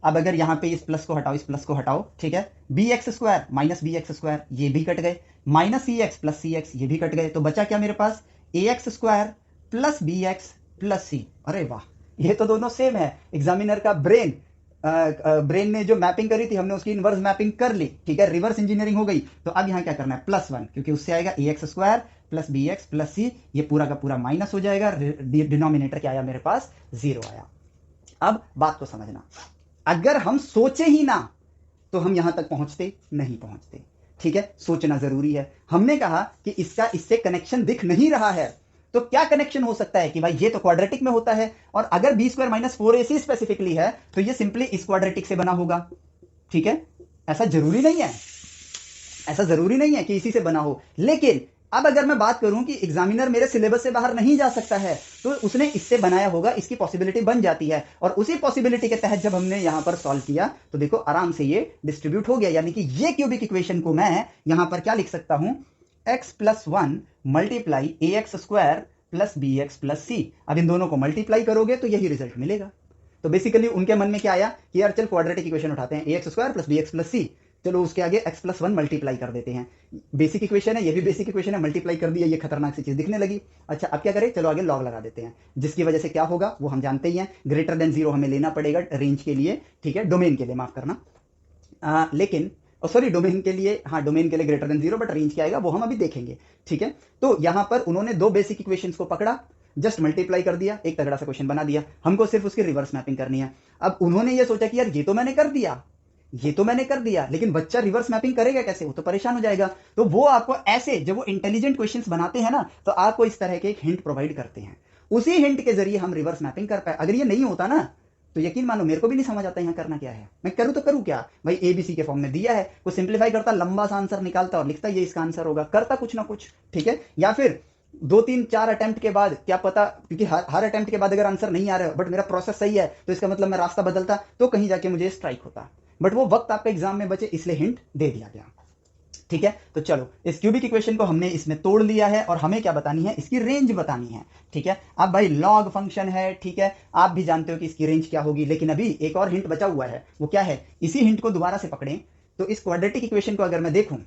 अब अगर यहां पे इस प्लस को हटाओ, इस प्लस को हटाओ, ठीक है, b x square minus b x square ये भी कट गए, minus c x plus c x ये भी कट गए, तो बचा क्या मेरे पास? A x square plus b x plus c. अरे वाह, ये तो दोनों सेम है। एग्जामिनर का ब्रेन ने जो मैपिंग करी थी हमने उसकी इनवर्स मैपिंग कर ली। ठीक है, रिवर्स इंजीनियरिंग हो गई। तो अब यहां क्या करना है? +1, क्योंकि उससे आएगा a x square plus b x plus c, ये पूरा का पूरा माइनस हो जाएगा, डिनोमिनेटर क्या आया मेरे पास? 0 आया। अब बात को समझना, अगर हम सोचे ही ना तो हम यहां तक पहुंचते नहीं पहुंचते। ठीक है, सोचना जरूरी है। हमने कहा कि इसका इससे कनेक्शन दिख नहीं रहा है, तो क्या कनेक्शन हो सकता है कि भाई ये तो क्वाड्रेटिक में होता है, और अगर B square minus 4ac specifically है तो ये सिंपली इस क्वाड्रेटिक से बना होगा। ठीक है, ऐसा जरूरी नहीं है, ऐसा जरूरी नहीं है कि इसी से बना हो। लेकिन अब अगर मैं बात करूं कि एग्जामिनर मेरे सिलेबस से बाहर नहीं जा सकता है, तो उसने इससे बनाया होगा, इसकी पॉसिबिलिटी बन जाती है। और उसी पॉसिबिलिटी के तहत जब हमने यहां पर सॉल्व किया तो देखो आराम से ये डिस्ट्रीब्यूट हो गया, यानी कि ये क्यूबिक इक्वेशन को मैं यहां पर क्या लिख सकता हूं? x plus 1 multiply a x square plus b x plus c. अब इन दोनों को मल्टीप्लाई करोगे तो यही रिजल्ट मिलेगा। तो बेसिकली उनके मन में क्या आया कि यार चल क्वाड्रेटिक इक्वेशन उठाते हैं, a x square plus b x plus c, चलो उसके आगे x प्लस 1 मल्टीप्लाई कर देते हैं। बेसिक इक्वेशन है, ये भी बेसिक इक्वेशन है, मल्टीप्लाई कर दिया, ये खतरनाक सी चीज दिखने लगी। अच्छा अब क्या करें? चलो आगे लॉग लगा देते हैं, जिसकी वजह से क्या होगा वो हम जानते ही हैं, ग्रेटर देन 0 हमें लेना पड़ेगा रेंज के लिए, ठीक है, डोमेन के लिए, माफ करना। लेकिन और सॉरी डोमेन के लिए, हाँ डोमेन के लिए ग्रेटर देन 0, बट रेंज क्या आएगा वो हम अभी देखेंगे, ठीक है। तो यहां पर उन्होंने दो बेसिक इक्वेशंस को पकड़ा, जस्ट मल्टीप्लाई कर दिया, एक तगड़ा सा क्वेश्चन बना दिया, हमको सिर्फ उसकी रिवर्स मैपिंग करनी है। अब उन्होंने ये सोचा कि यार ये तो मैंने कर दिया, ये तो मैंने कर दिया, लेकिन बच्चा रिवर्स मैपिंग करेगा कैसे, वो तो परेशान हो जाएगा। तो वो आपको ऐसे, जब वो इंटेलिजेंट क्वेश्चंस बनाते हैं ना, तो आपको इस तरह के एक हिंट प्रोवाइड करते हैं, उसी हिंट के जरिए हम रिवर्स मैपिंग कर पाए। अगर ये नहीं होता ना, तो यकीन मानो मेरे को भी नहीं समझ आता यहाँ करना क्या है, मैं करूँ तो करूँ क्या भाई। एबीसी के फॉर्म में दिया है, वो सिंप्लीफाई करता, लंबा सा आंसर निकालता और लिखता ये इसका आंसर होगा, करता कुछ ना कुछ, ठीक है। या फिर 2 3 4 अटेम्प्ट के बाद, क्या पता, क्योंकि हर अटेम्प्ट के बाद अगर आंसर नहीं आ रहा है बट मेरा प्रोसेस सही है, तो इसका मतलब मैं रास्ता बदलता तो कहीं जाके मुझे स्ट्राइक होता, बट वो वक्त आपके एग्जाम में बचे, इसलिए हिंट दे दिया गया, ठीक है। तो चलो इस क्यूबिक इक्वेशन को हमने इसमें तोड़ लिया है, और हमें क्या बतानी है, इसकी रेंज बतानी है, ठीक है। अब भाई लॉग फंक्शन है, ठीक है, आप भी जानते हो कि इसकी रेंज क्या होगी, लेकिन अभी एक और हिंट बचा हुआ है, वो क्या है, इसी हिंट को दोबारा से पकड़ें। तो इस क्वाड्रेटिक इक्वेशन को अगर मैं देखूं,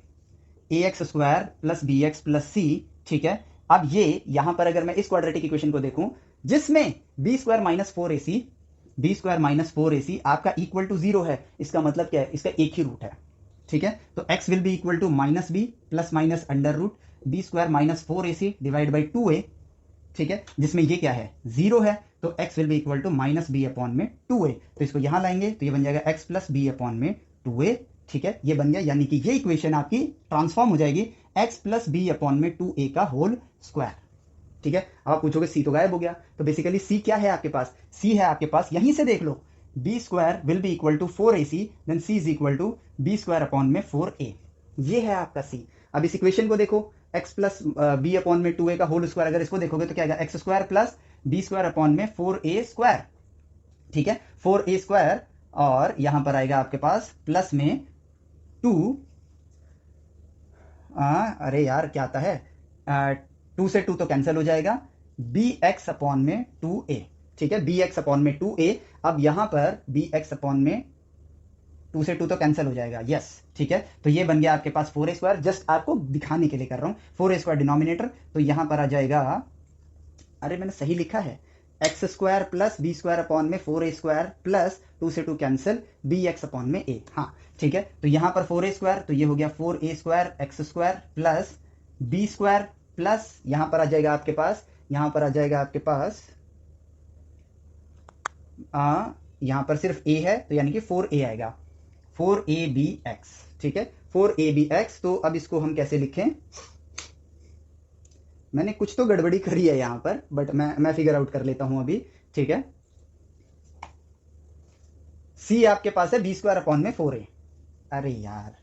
ax² plus bx plus c, ठीक है। अब ये यहां पर अगर मैं इस क्वाड्रेटिक इक्वेशन को देखूं, जिसमें b² माइनस 4ac आपका इक्वल टू 0 है, इसका मतलब क्या है, इसका एक ही रूट है, ठीक है। तो x will be equal to minus b plus minus under root b² minus 4ac divide by 2a, ठीक है, जिसमें ये क्या है, 0 है, तो x will be equal to minus b upon में 2a। तो इसको यहां लाएंगे तो ये बन जाएगा x प्लस बी अपॉन में 2a, ठीक है, ये बन गया, यानी कि ये इक्वेशन आपकी ट्रांसफॉर्म हो जाएगी x प्लस बी अपॉन में 2a का होल स्क्वायर, ठीक है। अब आप पूछोगे c तो गायब हो गया, तो बेसिकली c क्या है आपके पास, c है आपके पास, यहीं से देख लो, b² will be equal to 4ac, then c is equal to b² upon में 4a, ये है आपका c। अब इस इक्वेशन को देखो, x प्लस बी अपॉन में 2a का होल स्क्वायर, अगर इसको देखोगे तो क्या आएगा, x² प्लस b² अपॉन में 4a², ठीक है, 4a², और यहां पर आएगा आपके पास प्लस में 2, अरे यार क्या आता है, 2 से 2 तो कैंसिल हो जाएगा, bx अपॉन में 2a, ठीक है, bx अपॉन में 2a। अब यहां पर bx अपॉन में 2 से 2 तो कैंसिल हो जाएगा, यस, ठीक है। तो ये बन गया आपके पास 4a², जस्ट आपको दिखाने के लिए कर रहा हूं, 4a² डिनोमिनेटर, तो यहां पर आ जाएगा, अरे मैंने सही लिखा है, x² प्लस b² अपॉन में 4a² प्लस 2 से 2 कैंसिल bx अपॉन में a, हाँ ठीक है। तो यहां पर 4a², तो ये हो गया 4a² x² plus b² plus यहां पर आ जाएगा आपके पास, यहां पर आ जाएगा आपके पास, यहां पर सिर्फ a है, तो यानी कि 4a आएगा, 4abx, ठीक है, 4abx। तो अब इसको हम कैसे लिखें, मैंने कुछ तो गड़बड़ी करी है यहां पर, बट मैं फिगर आउट कर लेता हूं अभी, ठीक है। c आपके पास है b² अपॉन में 4a, अरे यार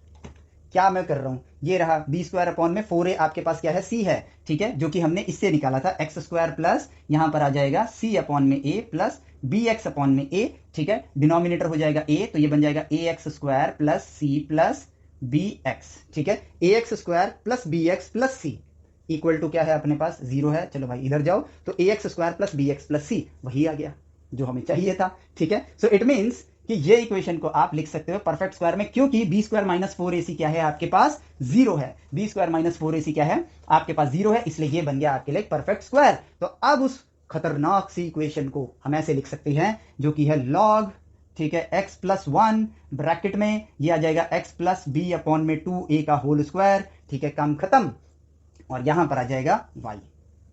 क्या मैं कर रहा हूं, ये रहा b² अपॉन में 4a, आपके पास क्या है, c है, ठीक है, जो कि हमने इससे निकाला था, x² प्लस यहां पर आ जाएगा c अपॉन में a प्लस bx अपॉन में a, ठीक है, डिनोमिनेटर हो जाएगा a, तो ये बन जाएगा ax² plus c plus bx, ठीक है, ax² plus bx plus c equal to क्या है अपने पास, 0 है। चलो भाई इधर जाओ, तो ax² plus bx plus c वही आ गया जो हमें चाहिए था, ठीक है। सो इट मीन्स कि ये इक्वेशन को आप लिख सकते हो परफेक्ट स्क्वायर में, क्योंकि b² माइनस 4ac क्या है आपके पास, 0 है, b² माइनस 4ac क्या है आपके पास, 0 है, इसलिए ये बन गया आपके लिए परफेक्ट स्क्वायर। तो अब उस खतरनाक सी इक्वेशन को हम ऐसे लिख सकते हैं, जो कि है लॉग, ठीक है, x प्लस 1 ब्रैकेट में ये आ जाएगा x प्लस बी अपॉन में 2a का होल स्क्वायर, ठीक है, काम खत्म, और यहां पर आ जाएगा y,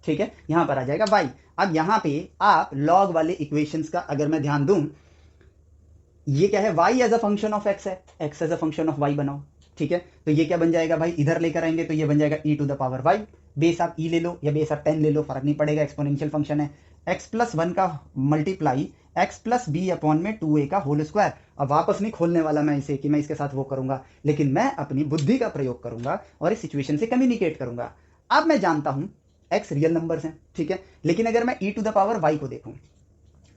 ठीक है, यहां पर आ जाएगा y। अब यहां पे आप लॉग वाले इक्वेशंस का अगर मैं ध्यान दूं, ये क्या है, y as a function of x है, x as a function of y बनाओ, ठीक है। तो ये क्या बन जाएगा भाई, इधर लेकर आएंगे तो ये बन जाएगा e to the power y, base आप e ले लो या बेस आप 10 ले लो, फर्क नहीं पड़ेगा, एक्सपोनेंशियल फंक्शन है, x प्लस 1 का multiply x plus b upon में 2a का होल स्क्वायर। अब वापस नहीं खोलने वाला मैं इसे कि मैं इसके साथ वो करूंगा, लेकिन मैं अपनी बुद्धि का प्रयोग करूंगा और इस सिचुएशन से कम्युनिकेट करूंगा। अब मैं जानता हूं x रियल नंबर्स हैं, ठीक है, लेकिन अगर मैं e to the power y को देखूं,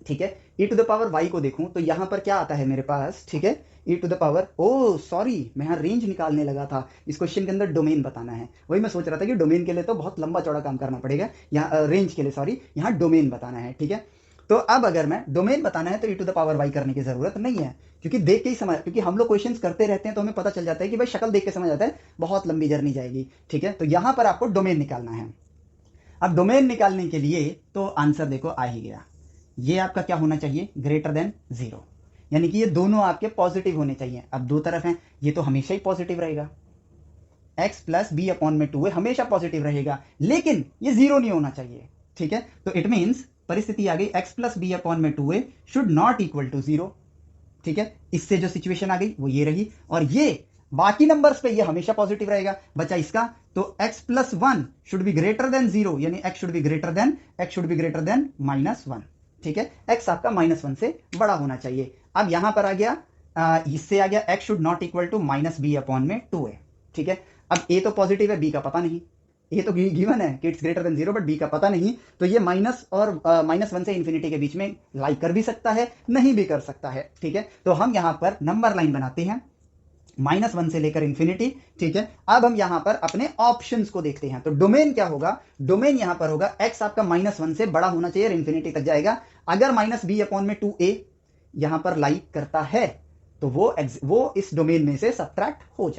ठीक है, e to the power y को देखूं तो यहां पर क्या आता है मेरे पास, ठीक है, e to the power, oh sorry मैं यहाँ रेंज निकालने लगा था, इस क्वेश्चन के अंदर डोमेन बताना है, वही मैं सोच रहा था कि डोमेन के लिए तो बहुत लंबा चौड़ा काम करना पड़ेगा, यहाँ रेंज के लिए सॉरी, यहाँ डोमेन बताना है, ठीक है। तो अब अगर मैं डोमेन बताना है तो e to the power y करने की जरूरत नहीं है, क्योंकि देख के ही समझ, क्योंकि हम लोग क्वेश्चंस करते रहते हैं तो हमें पता चल जाता है कि भाई शक्ल देख के समझ आता है, बहुत लंबी जर्नी जाएगी, ठीक है। तो यहां पर आपको डोमेन निकालना है। अब डोमेन निकालने के लिए तो आंसर देखो आ ही गया, ये आपका क्या होना चाहिए, ग्रेटर देन 0, यानी कि ये दोनों आपके पॉजिटिव होने चाहिए। अब दो तरफ हैं, ये तो हमेशा ही पॉजिटिव रहेगा, x प्लस बी अपॉन में 2a हमेशा पॉजिटिव रहेगा, लेकिन ये जीरो नहीं होना चाहिए। ठीक है, तो इट मीन्स परिस्थिति आ गई x प्लस बी अपॉन में 2a should not equal to zero. ठीक है, इससे जो सिचुएशन आ गई वो ये रही, और ये बाकी नंबर्स पे ये हमेशा पॉजिटिव रहेगा। बचा इसका, तो x plus one should be greater than zero, यानी x should be greater then -1। ठीक है, x आपका -1 से बड़ा होना चाहिए। अब यहां पर आ गया, इससे आ गया x should not equal to minus b upon में 2a। ठीक है, अब a तो पॉजिटिव है, b का पता नहीं, ये तो गिवन है कि it's greater than zero, but b का पता नहीं, तो ये माइनस और -1 से इन्फिनिटी के बीच में लाई कर भी सकता है, नहीं भी कर सकता है। ठीक है, तो हम यहां पर नंबर लाइन बनाते हैं -1 से लेकर इन्फिनिटी। ठीक है, अब हम यहां पर अपने ऑप्शंस को देखते हैं। तो डोमेन क्या होगा, डोमेन यहां पर होगा x आपका -1 से बड़ा होना चाहिए और इन्फिनिटी तक जाएगा। अगर -b/2a यहां पर लाई करता है तो वो इस डोमेन में से सब्ट्रैक्ट हो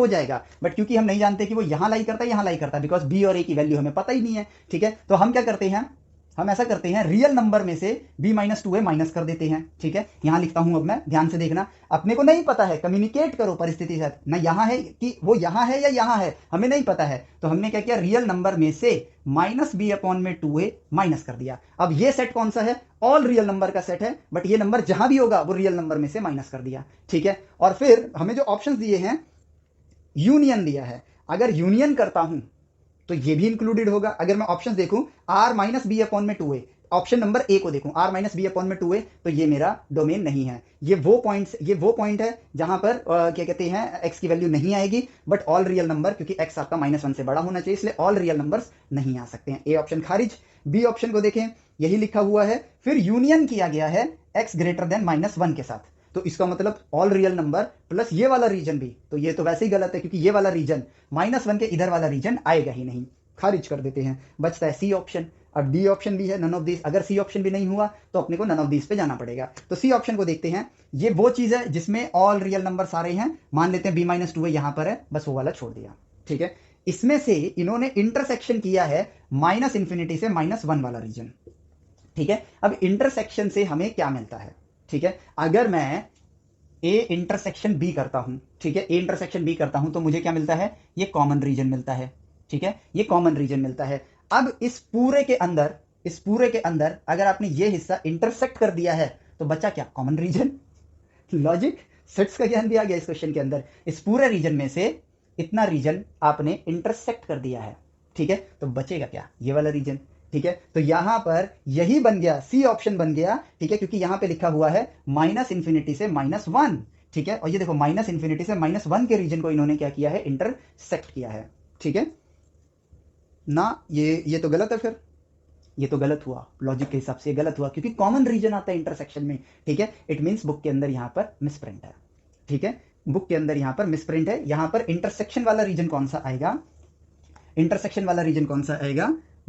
जाएगा, बट क्योंकि हम नहीं जानते कि वो यहां लाई करता है यहां लाई करता है, बिकॉज b और a की वैल्यू हमें पता ही नहीं है। ठीक है, तो हम क्या करते हैं, हम ऐसा करते हैं, रियल नंबर में से b-2a माइनस कर देते हैं। ठीक है, यहां लिखता हूं, अब मैं ध्यान से देखना, अपने को नहीं पता है, कम्युनिकेट करो परिस्थिति से, ना यहां है कि वो यहां है या यहां है, हमें नहीं पता है, तो हमने क्या किया, रियल नंबर में से -b/2a माइनस कर दिया। अब ये सेट कौन सा है, ऑल रियल नंबर का सेट है, बट ये नंबर जहां भी होगा वो रियल नंबर में से माइनस कर दिया। ठीक है, और फिर हमें जो ऑप्शंस दिए हैं, यूनियन दिया है, अगर यूनियन करता हूं तो ये भी इंक्लूडेड होगा। अगर मैं ऑप्शंस देखूं, r-b/2a, ऑप्शन नंबर ए को देखूं, r-b/2a, तो ये मेरा डोमेन नहीं है। ये वो पॉइंट है जहां पर क्या कहते हैं, x की वैल्यू नहीं आएगी, बट ऑल रियल नंबर, क्योंकि x आपका -1 से बड़ा होना चाहिए, इसलिए ऑल रियल नंबर्स नहीं आ सकते हैं। ए ऑप्शन खारिज। बी ऑप्शन को देखें, यही लिखा हुआ है, फिर यूनियन किया गया है x ग्रेटर देन -1 के साथ, तो इसका मतलब ऑल रियल नंबर प्लस ये वाला रीजन भी, तो ये तो वैसे ही गलत है, क्योंकि ये वाला रीजन -1 के इधर वाला रीजन आएगा ही नहीं, खारिज कर देते हैं। बचता है सी ऑप्शन। अब डी ऑप्शन भी है, नन ऑफ दिस। अगर सी ऑप्शन भी नहीं हुआ तो अपने को नन ऑफ दिस पे जाना पड़ेगा। तो सी ऑप्शन को देखते हैं, ये वो चीज है जिसमें ऑल रियल नंबर सारे हैं, मान लेते हैं b-2 यहां पर है, बस वो वाला छोड़ दिया। ठीक है, इसमें से इन्होंने इंटरसेक्शन किया है -∞ से -1 वाला रीजन। ठीक है, अब इंटरसेक्शन से हमें क्या मिलता है, ठीक है, अगर मैं ए इंटरसेक्शन बी करता हूं, ठीक है, ए इंटरसेक्शन बी करता हूं, तो मुझे क्या मिलता है, ये कॉमन रीजन मिलता है। ठीक है, ये कॉमन रीजन मिलता है। अब इस पूरे के अंदर अगर आपने ये हिस्सा इंटरसेक्ट कर दिया है तो बचा क्या, कॉमन रीजन। लॉजिक, सेट्स का ज्ञान भी आ गया इस क्वेश्चन के अंदर। इस पूरे रीजन में से इतना रीजन आपने इंटरसेक्ट कर दिया है। ठीक है, तो बचेगा क्या, ये वाला रीजन। ठीक है, तो यहां पर यही बन गया, सी ऑप्शन बन गया। ठीक है, क्योंकि यहां पे लिखा हुआ है -∞ से -1। ठीक है, और ये देखो -∞ से -1 के रीजन को इन्होंने क्या किया है, इंटरसेक्ट किया है। ठीक है ना, ये तो गलत है, फिर ये तो गलत हुआ, लॉजिक के हिसाब से गलत हुआ, क्योंकि कॉमन रीजन आता है इंटरसेक्शन में। ठीक है, इट मींस बुक के अंदर यहां पर मिसप्रिंट है। ठीक है, बुक के अंदर यहां पर मिसप्रिंट है। यहां पर इंटरसेक्शन वाला रीजन कौन सा आएगा,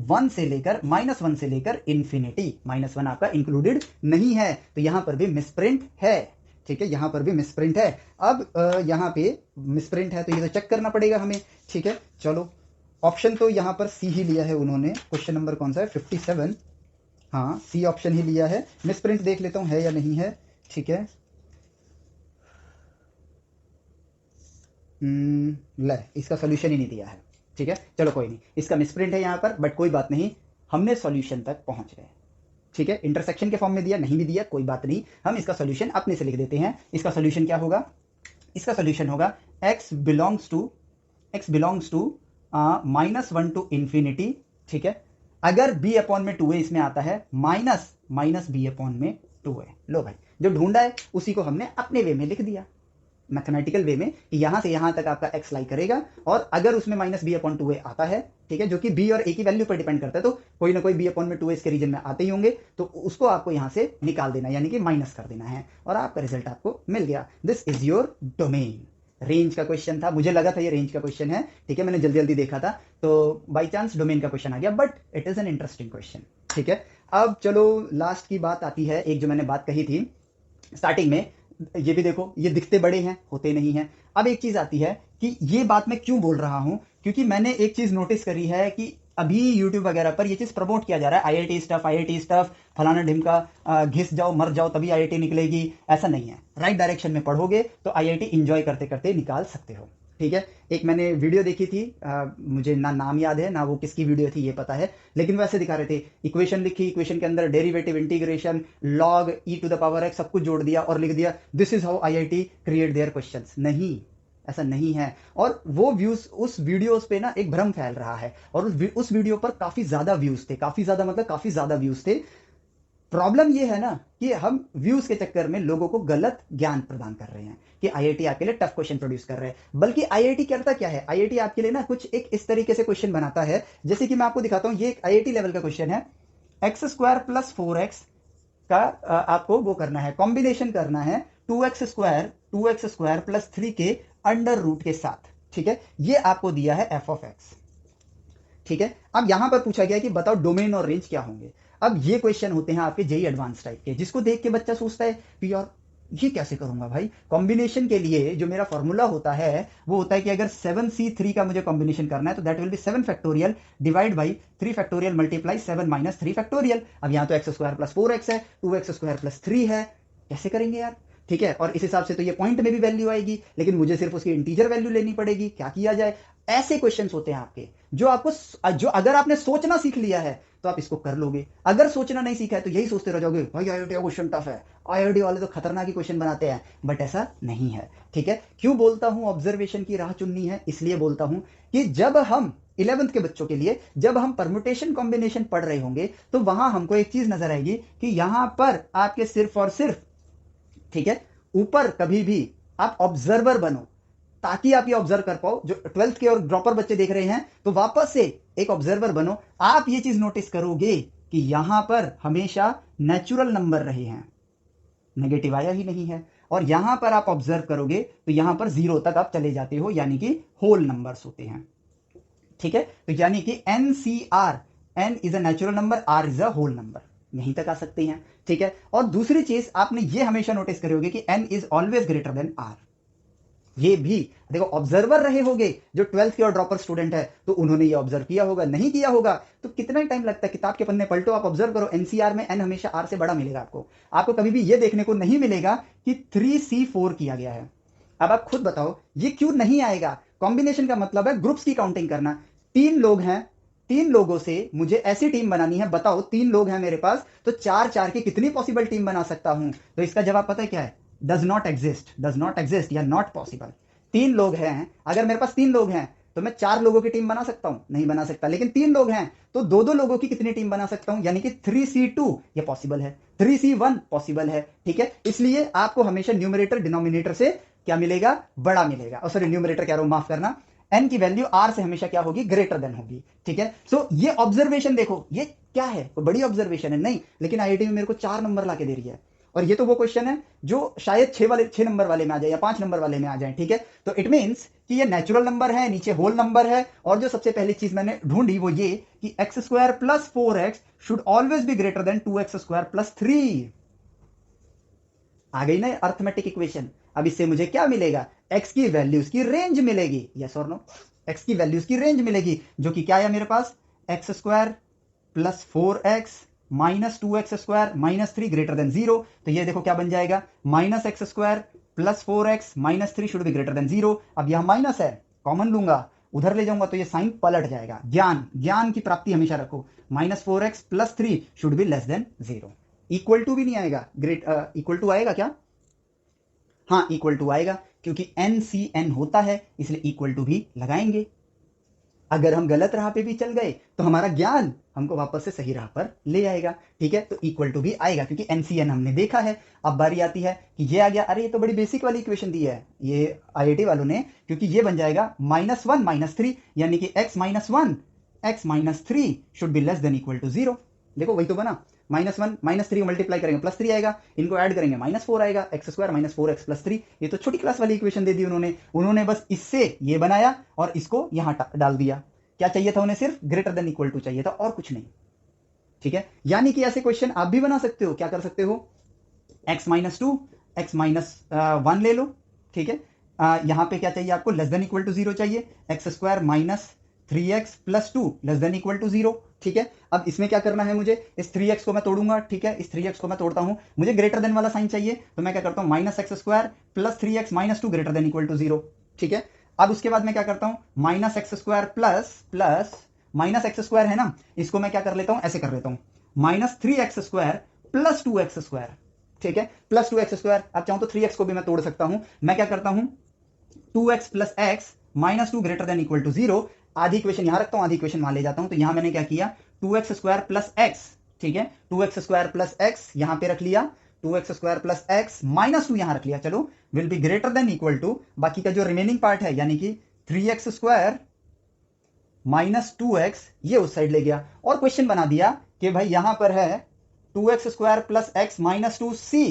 1 से लेकर -1 से लेकर इन्फिनिटी। -1 आपका इंक्लूडेड नहीं है, तो यहां पर भी मिसप्रिंट है। ठीक है, यहां पर भी मिसप्रिंट है। अब यहां पे मिसप्रिंट है तो ये तो चेक करना पड़ेगा हमें। ठीक है, चलो, ऑप्शन तो यहां पर सी ही लिया है उन्होंने। क्वेश्चन नंबर कौन सा है, 57। हाँ, सी ऑप्शन ही लिया है। मिसप्रिंट देख लेता हूं है या नहीं है। ठीक है, ले, इसका सोल्यूशन ही नहीं दिया है। ठीक है, चलो कोई नहीं, इसका मिसप्रिंट है यहाँ पर, बट कोई बात नहीं, हमने सॉल्यूशन तक पहुंच गए। ठीक है, इंटरसेक्शन के फॉर्म में दिया, नहीं भी दिया, कोई बात नहीं, हम इसका सॉल्यूशन अपने से लिख देते हैं। इसका सॉल्यूशन क्या होगा, इसका सॉल्यूशन होगा x belongs to -1 to infinity. ठीक है, अगर b/2a इसमें आता है, माइनस b/2a। लो भाई, जो ढूंढा है उसी को हमने अपने वे में लिख दिया, मैथमेटिकल वे में, कि यहां से यहां तक आपका x लाई करेगा, और अगर उसमें -b/2a आता है, ठीक है, जो कि b और a की वैल्यू पर डिपेंड करता है, तो कोई ना कोई b/2a इसके रीजन में आते ही होंगे, तो उसको आपको यहां से निकाल देना, यानी कि माइनस कर देना है, और आपका रिजल्ट आपको मिल गया। This is your domain. Range का क्वेश्चन था, मुझे लगा था ये रेंज का क्वेश्चन है। ठीक है, मैंने जल्दी जल्दी देखा था, तो बाई चांस डोमेन का क्वेश्चन आ गया, but it is an interesting question. ठीक है, अब चलो लास्ट की बात आती है, एक जो मैंने बात कही थी स्टार्टिंग में, ये भी देखो, ये दिखते बड़े हैं, होते नहीं हैं। अब एक चीज आती है कि ये बात मैं क्यों बोल रहा हूं, क्योंकि मैंने एक चीज नोटिस करी है कि अभी यूट्यूब वगैरह पर ये चीज प्रमोट किया जा रहा है, आईआईटी स्टफ, फलाना ढिमका, घिस जाओ मर जाओ तभी आईआईटी निकलेगी, ऐसा नहीं है। राइट डायरेक्शन में पढ़ोगे तो आईआईटी इंजॉय करते करते निकाल सकते हो। ठीक है, एक मैंने वीडियो देखी थी, मुझे ना नाम याद है ना वो किसकी वीडियो थी ये पता है, लेकिन वैसे दिखा रहे थे, इक्वेशन लिखी, इक्वेशन के अंदर derivative, integration, log e to the power x सब कुछ जोड़ दिया और लिख दिया this is how IIT create their questions. नहीं, ऐसा नहीं है। और वो व्यूज उस वीडियोस पे ना एक भ्रम फैल रहा है, और उस वीडियो पर काफी ज्यादा व्यूज थे, काफी ज्यादा मतलब काफी ज्यादा व्यूज थे। प्रॉब्लम ये है ना कि हम व्यूज के चक्कर में लोगों को गलत ज्ञान प्रदान कर रहे हैं कि आईआईटी आपके लिए टफ क्वेश्चन प्रोड्यूस कर रहे हैं। बल्कि आईआईटी करता क्या है, आईआईटी आपके लिए ना कुछ एक इस तरीके से क्वेश्चन बनाता है, जैसे कि मैं आपको दिखाता हूं, ये एक आईआईटी लेवल का क्वेश्चन है। एक्स स्क्वायर प्लस 4x का आपको वो करना है, कॉम्बिनेशन करना है 2x स्क्वायर प्लस 3 के अंडर रूट के साथ। ठीक है, ये आपको दिया है एफ ऑफ एक्स। ठीक है, अब यहां पर पूछा गया कि बताओ डोमेन और रेंज क्या होंगे। अब ये क्वेश्चन होते हैं आपके जेई एडवांस टाइप के, जिसको देख के बच्चा सोचता है कि यार ये कैसे करूंगा भाई। कॉम्बिनेशन के लिए जो मेरा फॉर्मूला होता है वो होता है कि अगर 7c3 का मुझे कॉम्बिनेशन करना है तो that will be 7 factorial divide by 3 factorial multiply 7 minus 3 factorial. अब यहां तो एक्स स्क्वायर प्लस 4x है, 2x स्क्वायर प्लस 3 है, कैसे करेंगे यार। ठीक है, और इस हिसाब से तो ये पॉइंट में भी वैल्यू आएगी, लेकिन मुझे सिर्फ उसकी इंटीजर वैल्यू लेनी पड़ेगी, क्या किया जाए। ऐसे क्वेश्चंस होते हैं आपके, जो अगर आपने सोचना सीख लिया है तो आप इसको कर लोगे, अगर सोचना नहीं सीखा है तो यही सोचते रह जाओगे भाई आईआईटी का क्वेश्चन टफ है, आईआईटी वाले तो खतरनाक ही क्वेश्चन बनाते हैं। बट ऐसा नहीं है। ठीक है, क्यों बोलता हूं ऑब्जर्वेशन की राह चुननी है, इसलिए बोलता हूं कि जब हम 11th के बच्चों के लिए जब हम परमुटेशन कॉम्बिनेशन पढ़ रहे होंगे तो वहां हमको एक चीज नजर आएगी कि यहां पर आपके सिर्फ और सिर्फ, ठीक है, ऊपर कभी भी आप ऑब्जर्वर बनो, ताकि आप ये ऑब्जर्व कर पाओ। जो 12th के और ड्रॉपर बच्चे देख रहे हैं तो वापस से एक ऑब्जर्वर बनो। आप ये चीज नोटिस करोगे कि यहां पर हमेशा नेचुरल नंबर रहे हैं, नेगेटिव आया ही नहीं है। और यहां पर आप ऑब्जर्व करोगे तो यहां पर 0 तक आप चले जाते हो, यानी कि होल नंबर्स होते हैं। ठीक है, तो यानी कि NCR, N is a natural number, R is a whole number, यहीं तक आ सकते हैं। ठीक है, और दूसरी चीज आपने ये हमेशा नोटिस करोगे कि N is always greater then R। ये भी देखो, ऑब्जर्वर रहे होगे जो 12th के और ड्रॉपर स्टूडेंट है तो उन्होंने ये ऑब्जर्व किया होगा, नहीं किया होगा तो कितना टाइम लगता है, किताब के पन्ने पलटो, आप ऑब्जर्व करो, एनसीआर में एन हमेशा आर से बड़ा मिलेगा आपको। आपको कभी भी ये देखने को नहीं मिलेगा कि 3C4 किया गया है। अब आप खुद बताओ ये क्यों नहीं आएगा। कॉम्बिनेशन का मतलब है ग्रुप्स की काउंटिंग करना। 3 लोग हैं, 3 लोगों से मुझे ऐसी टीम बनानी है, बताओ 3 लोग हैं मेरे पास तो 4 की कितनी पॉसिबल टीम बना सकता हूं। तो इसका जवाब पता है क्या है, डज नॉट एग्जिस्ट या नॉट पॉसिबल। 3 लोग हैं, अगर मेरे पास 3 लोग हैं तो मैं 4 लोगों की टीम बना सकता हूं, नहीं बना सकता। लेकिन 3 लोग हैं तो 2 लोगों की कितनी टीम बना सकता हूं, यानी कि 3C2 ये पॉसिबल है, 3C1 पॉसिबल है। ठीक है, इसलिए आपको हमेशा न्यूमरेटर डिनोमिनेटर से क्या मिलेगा, बड़ा मिलेगा। और सॉरी, न्यूमरेटर कह रहा हूं, माफ करना, एन की वैल्यू आर से हमेशा क्या होगी, ग्रेटर देन होगी। ठीक है, सो ये ऑब्जर्वेशन देखो, ये क्या है, कोई बड़ी ऑब्जर्वेशन है नहीं, लेकिन आईआईटी में मेरे को 4 नंबर ला के दे रही है। और ये तो वो क्वेश्चन है जो शायद 6 नंबर वाले में आ जाए या 5 नंबर वाले में आ जाए। ठीक है, तो इट मीन्स कि ये नेचुरल नंबर है, नीचे होल नंबर है, और जो सबसे पहली चीज मैंने ढूंढी वो ये कि x square plus 4x should always be greater then 2x square plus 3। आ गई ना अर्थमेटिक इक्वेशन। अब इससे मुझे क्या मिलेगा, एक्स की वैल्यूज की रेंज मिलेगी, यस और नो, एक्स की वैल्यूज की रेंज मिलेगी, जो कि क्या है मेरे पास, x square plus 4x minus 2x square minus 3 greater than 0। तो ये देखो क्या बन जाएगा, minus x square plus 4x minus 3 should be greater than 0। अब यहां माइनस है, कॉमन लूंगा, उधर ले जाऊंगा तो ये साइन पलट जाएगा। ज्ञान की प्राप्ति हमेशा रखो, minus 4x plus 3 should be less than 0। Equal to भी नहीं आएगा, इक्वल टू आएगा क्या, हाँ इक्वल टू आएगा, क्योंकि NCN होता है इसलिए इक्वल टू भी लगाएंगे। अगर हम गलत राह पे भी चल गए तो हमारा ज्ञान हमको वापस से सही राह पर ले आएगा। ठीक है, तो इक्वल टू भी आएगा क्योंकि NCN हमने देखा है। अब बारी आती है कि ये आ गया, अरे ये तो बड़ी बेसिक वाली इक्वेशन दी है ये आईआईटी वालों ने, क्योंकि ये बन जाएगा -1 -3, यानी कि x-1 x-3 should be less than equal to 0। देखो वही तो बना, -1 -3 मल्टीप्लाई करेंगे प्लस 3 आएगा, इनको ऐड करेंगे -4 आएगा, x square minus 4x plus 3। ये तो छोटी क्लास वाली इक्वेशन दे दी उन्होंने बस इससे ये बनाया और इसको यहां डाल दिया। क्या चाहिए था उन्हें, सिर्फ ग्रेटर देन इक्वल टू चाहिए था और कुछ नहीं। ठीक है, यानी कि ऐसे क्वेश्चन आप भी बना सकते हो। क्या कर सकते हो, x-2 x-1 ले लो। ठीक है, यहां पे क्या चाहिए आपको, लेस देन इक्वल टू 0 चाहिए, x square minus 3x plus 2 less than equal to 0। ठीक है, अब इसमें क्या करना है मुझे, इस 3x को मैं तोड़ूंगा। ठीक है, इस 3x को मैं तोड़ता हूं, मुझे ग्रेटर देन वाला साइन चाहिए, तो मैं क्या करता हूं, minus x square plus 3x minus 2 greater than equal to 0। ठीक है, अब उसके बाद मैं क्या करता हूं, minus x square plus minus x square है ना, इसको मैं क्या कर लेता हूं, ऐसे कर लेता हूं, minus 3x square plus 2x square. ठीक है, प्लस 2x स्क्वायर, अब चाहूं तो 3x को भी मैं तोड़ सकता हूं। मैं क्या करता हूं, 2x plus x minus 2 greater than equal to 0, आधी इक्वेशन यहां रखता हूं, आधी इक्वेशन वहां ले जाता हूं। तो यहां मैंने क्या किया, 2x स्क्वायर प्लस एक्स, ठीक है, 2x स्क्वायर प्लस एक्स यहां पे रख लिया, 2x square plus x minus 2 यहां रख लिया, चलो, will be greater than equal to, बाकी का जो रिमेनिंग पार्ट है यानी कि 3x स्क्वायर माइनस 2x ये उस साइड ले गया, और क्वेश्चन बना दिया कि भाई यहां पर है 2x square plus x minus 2 सी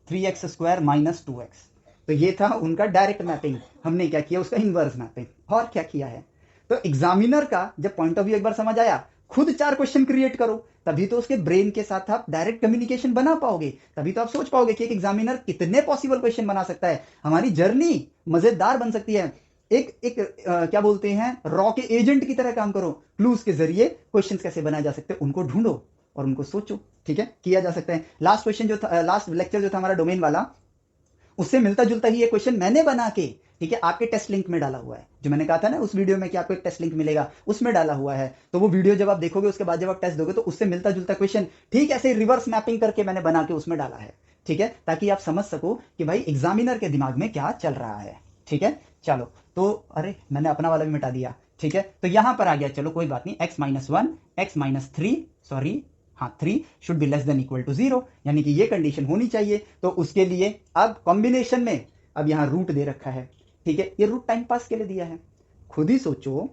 3x स्क्वायर माइनस 2x। तो ये था उनका डायरेक्ट मैपिंग, हमने क्या किया, उसका इनवर्स मैपिंग। और क्या किया है, तो एग्जामिनर का जब पॉइंट ऑफ व्यू एक बार समझ आया, खुद 4 क्वेश्चन क्रिएट करो, तभी तो उसके ब्रेन के साथ आप डायरेक्ट कम्युनिकेशन बना पाओगे, तभी तो आप सोच पाओगे कि एक एग्जामिनर कितने पॉसिबल क्वेश्चन बना सकता है। हमारी जर्नी मजेदार बन सकती है। क्या बोलते हैं, रॉ के एजेंट की तरह काम करो, क्लूज के जरिए क्वेश्चंस कैसे बनाए जा सकते हैं उनको ढूंढो और उनको सोचो। ठीक है, किया जा सकता है। लास्ट क्वेश्चन जो था, लास्ट लेक्चर जो था हमारा डोमेन वाला, उससे मिलता जुलता ही ये क्वेश्चन मैंने बना के, ठीक है, आपके टेस्ट लिंक में डाला हुआ है। जो मैंने कहा था ना उस वीडियो में कि आपको एक टेस्ट लिंक मिलेगा, उसमें डाला हुआ है। तो वो वीडियो जब आप देखोगे, उसके बाद जब आप टेस्ट दोगे, तो उससे मिलता जुलता क्वेश्चन ठीक ऐसे रिवर्स मैपिंग करके मैंने बना के उसमें डाला है। ठीक है, ताकि आप समझ सको कि भाई एग्जामिनर के दिमाग में क्या चल रहा है। ठीक है, चलो, तो अरे मैंने अपना वाला भी मिटा दिया। ठीक है, तो यहां पर आ गया, चलो कोई बात नहीं, x minus 1 x minus 3 sorry, हाँ 3 should be less than equal to 0, यानी कि ये कंडीशन होनी चाहिए। तो उसके लिए अब कॉम्बिनेशन में, अब यहां रूट दे रखा है। ठीक है, ये रूट टाइम पास के लिए दिया है। खुद ही सोचो,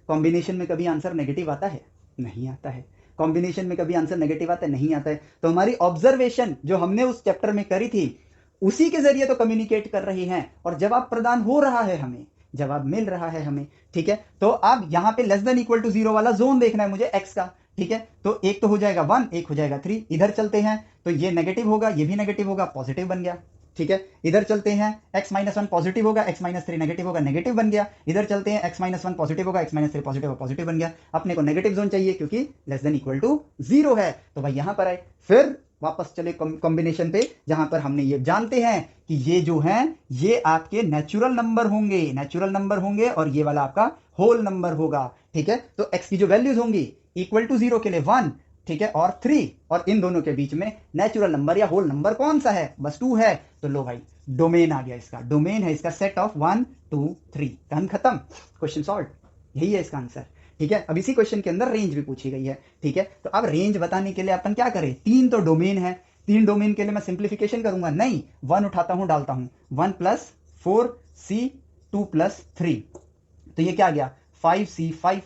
कॉम्बिनेशन में कभी आंसर नेगेटिव आता है? नहीं आता है। कॉम्बिनेशन में कभी आंसर नेगेटिव आता है? नहीं आता है। तो हमारी ऑब्जर्वेशन जो हमने उस चैप्टर में करी थी, उसी के जरिए तो कम्युनिकेट कर रही हैं, और जवाब प्रदान हो रहा है, हमें जवाब मिल रहा है हमें। ठीक है, तो अब यहां पे लेस देन इक्वल टू 0 वाला जोन देखना है मुझे एक्स का। ठीक है, तो एक तो हो जाएगा 1, एक हो जाएगा 3, इधर चलते हैं तो ये नेगेटिव होगा, ये भी नेगेटिव होगा, पॉजिटिव बन गया। ठीक है, इधर चलते हैं, x माइनस 1 पॉजिटिव होगा, x माइनस 3 नेगेटिव होगा, नेगेटिव बन गया। इधर चलते हैं, x माइनस 1 पॉजिटिव होगा, x माइनस 3 पॉजिटिव होगा, पॉजिटिव बन गया। अपने को नेगेटिव जोन चाहिए क्योंकि लेस देन इक्वल टू 0 है, तो भाई यहां पर आए। फिर वापस चले कॉम्बिनेशन पे, जहां पर हमने ये जानते हैं कि ये जो है ये आपके नेचुरल नंबर होंगे, नेचुरल नंबर होंगे, और ये वाला आपका होल नंबर होगा। ठीक है, तो x की जो वैल्यूज होंगी इक्वल टू 0 के लिए 1, ठीक है, और 3, और इन दोनों के बीच में नेचुरल नंबर या होल नंबर कौन सा है? बस 2 है। तो लो भाई, डोमेन आ गया इसका, डोमेन है इसका सेट ऑफ 1 2 3, कहानी खत्म, क्वेश्चन सॉल्व, यही है इसका आंसर। ठीक है, अब इसी क्वेश्चन के अंदर रेंज भी पूछी गई है। ठीक है, तो अब रेंज बताने के लिए अपन क्या करें, 3 तो डोमेन है, 3 डोमेन के लिए मैं सिंप्लीफिकेशन करूंगा नहीं, 1 उठाता हूं, डालता हूं, 1 प्लस 4c 2 प्लस 3, तो ये क्या आ गया 5c5,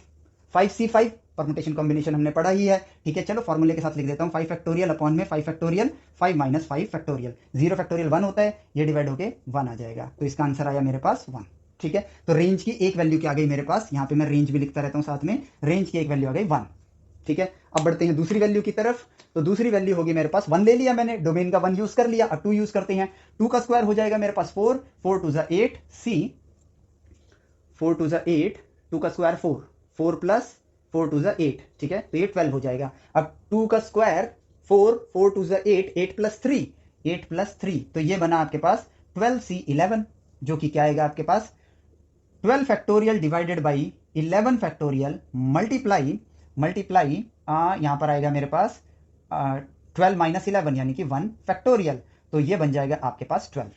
5c5 परमुटेशन कॉम्बिनेशन हमने पढ़ा ही है। ठीक है, चलो फॉर्मूले के साथ लिख देता हूं, 5 फैक्टोरियल अपॉन में 5 फैक्टोरियल, 5 माइनस 5 फैक्टोरियल, 0 फैक्टोरियल 1 होता है, ये डिवाइड होके 1 आ जाएगा। तो इसका आंसर आया मेरे पास 1। ठीक है, तो रेंज की एक वैल्यू क्या आ गई मेरे पास, यहां पे मैं रेंज भी लिखता रहता हूं साथ में, रेंज की एक वैल्यू आ गई 1। ठीक है, अब बढ़ते हैं दूसरी वैल्यू की तरफ। तो दूसरी वैल्यू होगी मेरे पास 1 ले लिया मैंने, डोमेन का 1 यूज कर लिया, अब 2 यूज करते हैं। 2 का स्क्वायर हो जाएगा मेरे पास 4, 4 टू ज़ा 8 सी, 4 टू ज़ा 8, 2 का स्क्वायर 4, 4 प्लस 4 टू ज़ा 8, ठीक है, तो ये 12 हो जाएगा। अब 2 का स्क्वायर 4, 4 टू ज़ा 8, 8 प्लस 3, 8 प्लस 3, तो ये बना आपके पास 12c11, जो कि क्या आएगा आपके पास 12 factorial divided by 11 factorial multiply यहां पर आएगा मेरे पास 12 माइनस 11 यानी कि 1 फैक्टोरियल, तो ये बन जाएगा आपके पास 12।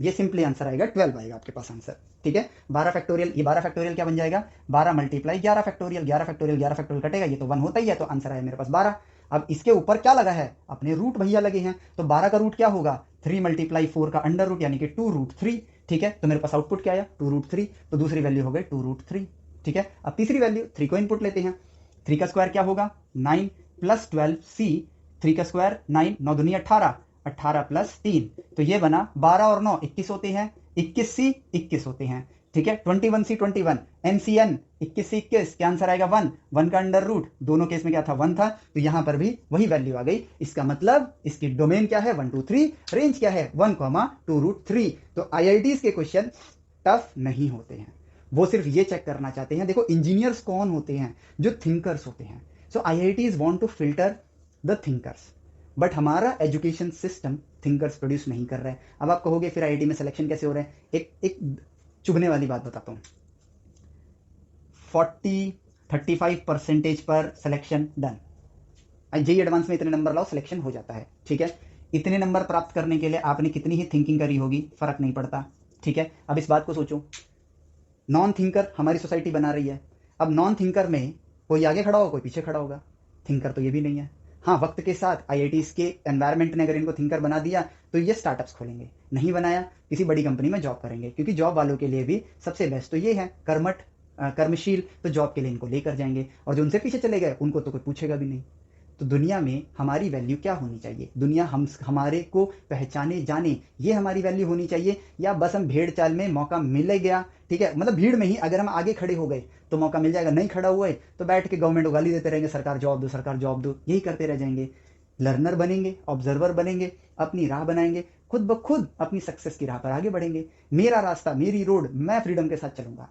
ये सिंपली आंसर आएगा 12 आएगा आपके पास आंसर। ठीक है, 12 फैक्टोरियल, ये 12 फैक्टोरियल क्या बन जाएगा 12 मल्टीप्लाई 11 फैक्टोरियल, 11 फैक्टोरियल 11 फैक्टोरियल कटेगा, ये तो 1 होता ही है, तो आंसर आया मेरे पास 12। अब इसके ऊपर क्या लगा है, अपने रूट भैया लगे हैं, तो 12 का रूट क्या होगा 3 मल्टीप्लाई 4 का अंडर रूट यानी कि 2 रूट 3। ठीक है, तो मेरे पास आउटपुट क्या आया 2 रूट 3, तो दूसरी वैल्यू हो गई 2 रूट 3। ठीक है, अब तीसरी वैल्यू 3 को इनपुट लेते हैं, 3 का स्क्वायर क्या होगा 9 प्लस 12c, 3 का स्क्वायर 9, 9 दूनी 18, 18 प्लस 3, तो ये बना 12 और 9 21 होते हैं, 21c 21 होते हैं। ठीक है, 21c 21, NCN 21 से 21, क्या आंसर आएगा 1, 1 का अंडर रूट, दोनों केस में क्या था 1 था, तो यहां पर भी वही वैल्यू आ गई। इसका मतलब इसकी डोमेन क्या है 1 2 3, रेंज क्या है 1, 2 रूट 3। तो IITs के क्वेश्चन टफ नहीं होते हैं, वो सिर्फ ये चेक करना चाहते हैं। देखो इंजीनियर्स कौन होते हैं? जो थिंकर्स होते हैं। So IITs want to filter the thinkers, but हमारा एजुकेशन सिस्टम थिंकर्स प्रोड्यूस नहीं कर रहा है। अब आप कहोगे फिर आईआईटी में सिलेक्शन कैसे हो रहा है? एक चुभने वाली बात बताता हूँ। 35% पर सिलेक्शन डन। जेई एडवांस में इतने नंबर लाओ, सिलेक्शन हो जाता है, ठीक है। इतने नंबर प्राप्त करने के लिए आपने कितनी ही थिंकिंग करी होगी, फर्क नहीं पड़ता, ठीक है। अब इस बात को सोचो, नॉन थिंकर हमारी सोसाइटी बना रही है। अब नॉन थिंकर में कोई आगे खड़ा होगा, कोई पीछे खड़ा होगा। थिंकर तो ये भी नहीं है। हाँ, वक्त के साथ आईआईटीज के एनवायरनमेंट ने अगर इनको थिंकर बना दिया तो ये स्टार्टअप्स खोलेंगे, नहीं बनाया किसी बड़ी कंपनी में जॉब करेंगे, क्योंकि जॉब वालों के लिए भी सबसे बेस्ट तो ये है, कर्मशील, तो जॉब के लिए इनको लेकर जाएंगे। और जो उनसे पीछे चले गए उनको तो कोई पूछेगा भी नहीं। तो दुनिया में हमारी वैल्यू क्या होनी चाहिए? दुनिया हमारे को पहचाने जाने, ये हमारी वैल्यू होनी चाहिए, या बस हम भेड़ चाल में मौका मिल गया, ठीक है, मतलब भीड़ में ही अगर हम आगे खड़े हो गए तो मौका मिल जाएगा, नहीं खड़ा हुए तो बैठ के गवर्नमेंट को गाली देते रहेंगे, सरकार जॉब दो, सरकार जॉब दो, यही करते रह जाएंगे। लर्नर बनेंगे, ऑब्जर्वर बनेंगे, अपनी राह बनाएंगे, खुद ब खुद अपनी सक्सेस की राह पर आगे बढ़ेंगे। मेरा रास्ता, मेरी रोड, मैं फ्रीडम के साथ चलूंगा।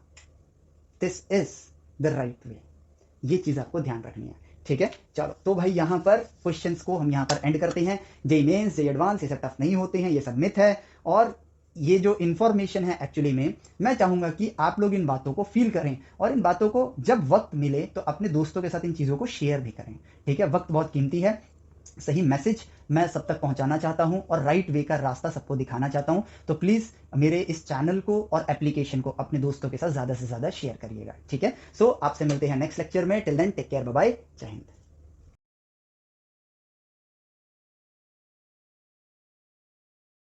This is the right way. ये चीज आपको ध्यान रखनी है, ठीक है। चलो तो भाई यहाँ पर क्वेश्चंस को हम यहाँ पर एंड करते हैं। जेई मेंस, जेई एडवांस ये सब टफ नहीं होते हैं, ये सब मिथ है। और ये जो इन्फॉर्मेशन है एक्चुअली में, मैं चाहूंगा कि आप लोग इन बातों को फील करें, और इन बातों को जब वक्त मिले तो अपने दोस्तों के साथ इन चीज़ों को शेयर भी करें, ठीक है। वक्त बहुत कीमती है, सही मैसेज मैं सब तक पहुंचाना चाहता हूं और राइट वे का रास्ता सबको दिखाना चाहता हूं। तो प्लीज़ मेरे इस चैनल को और एप्लीकेशन को अपने दोस्तों के साथ ज़्यादा से ज़्यादा शेयर करिएगा, ठीक है। सो आपसे मिलते हैं नेक्स्ट लेक्चर में। Till then take care, bye bye, जय हिंद।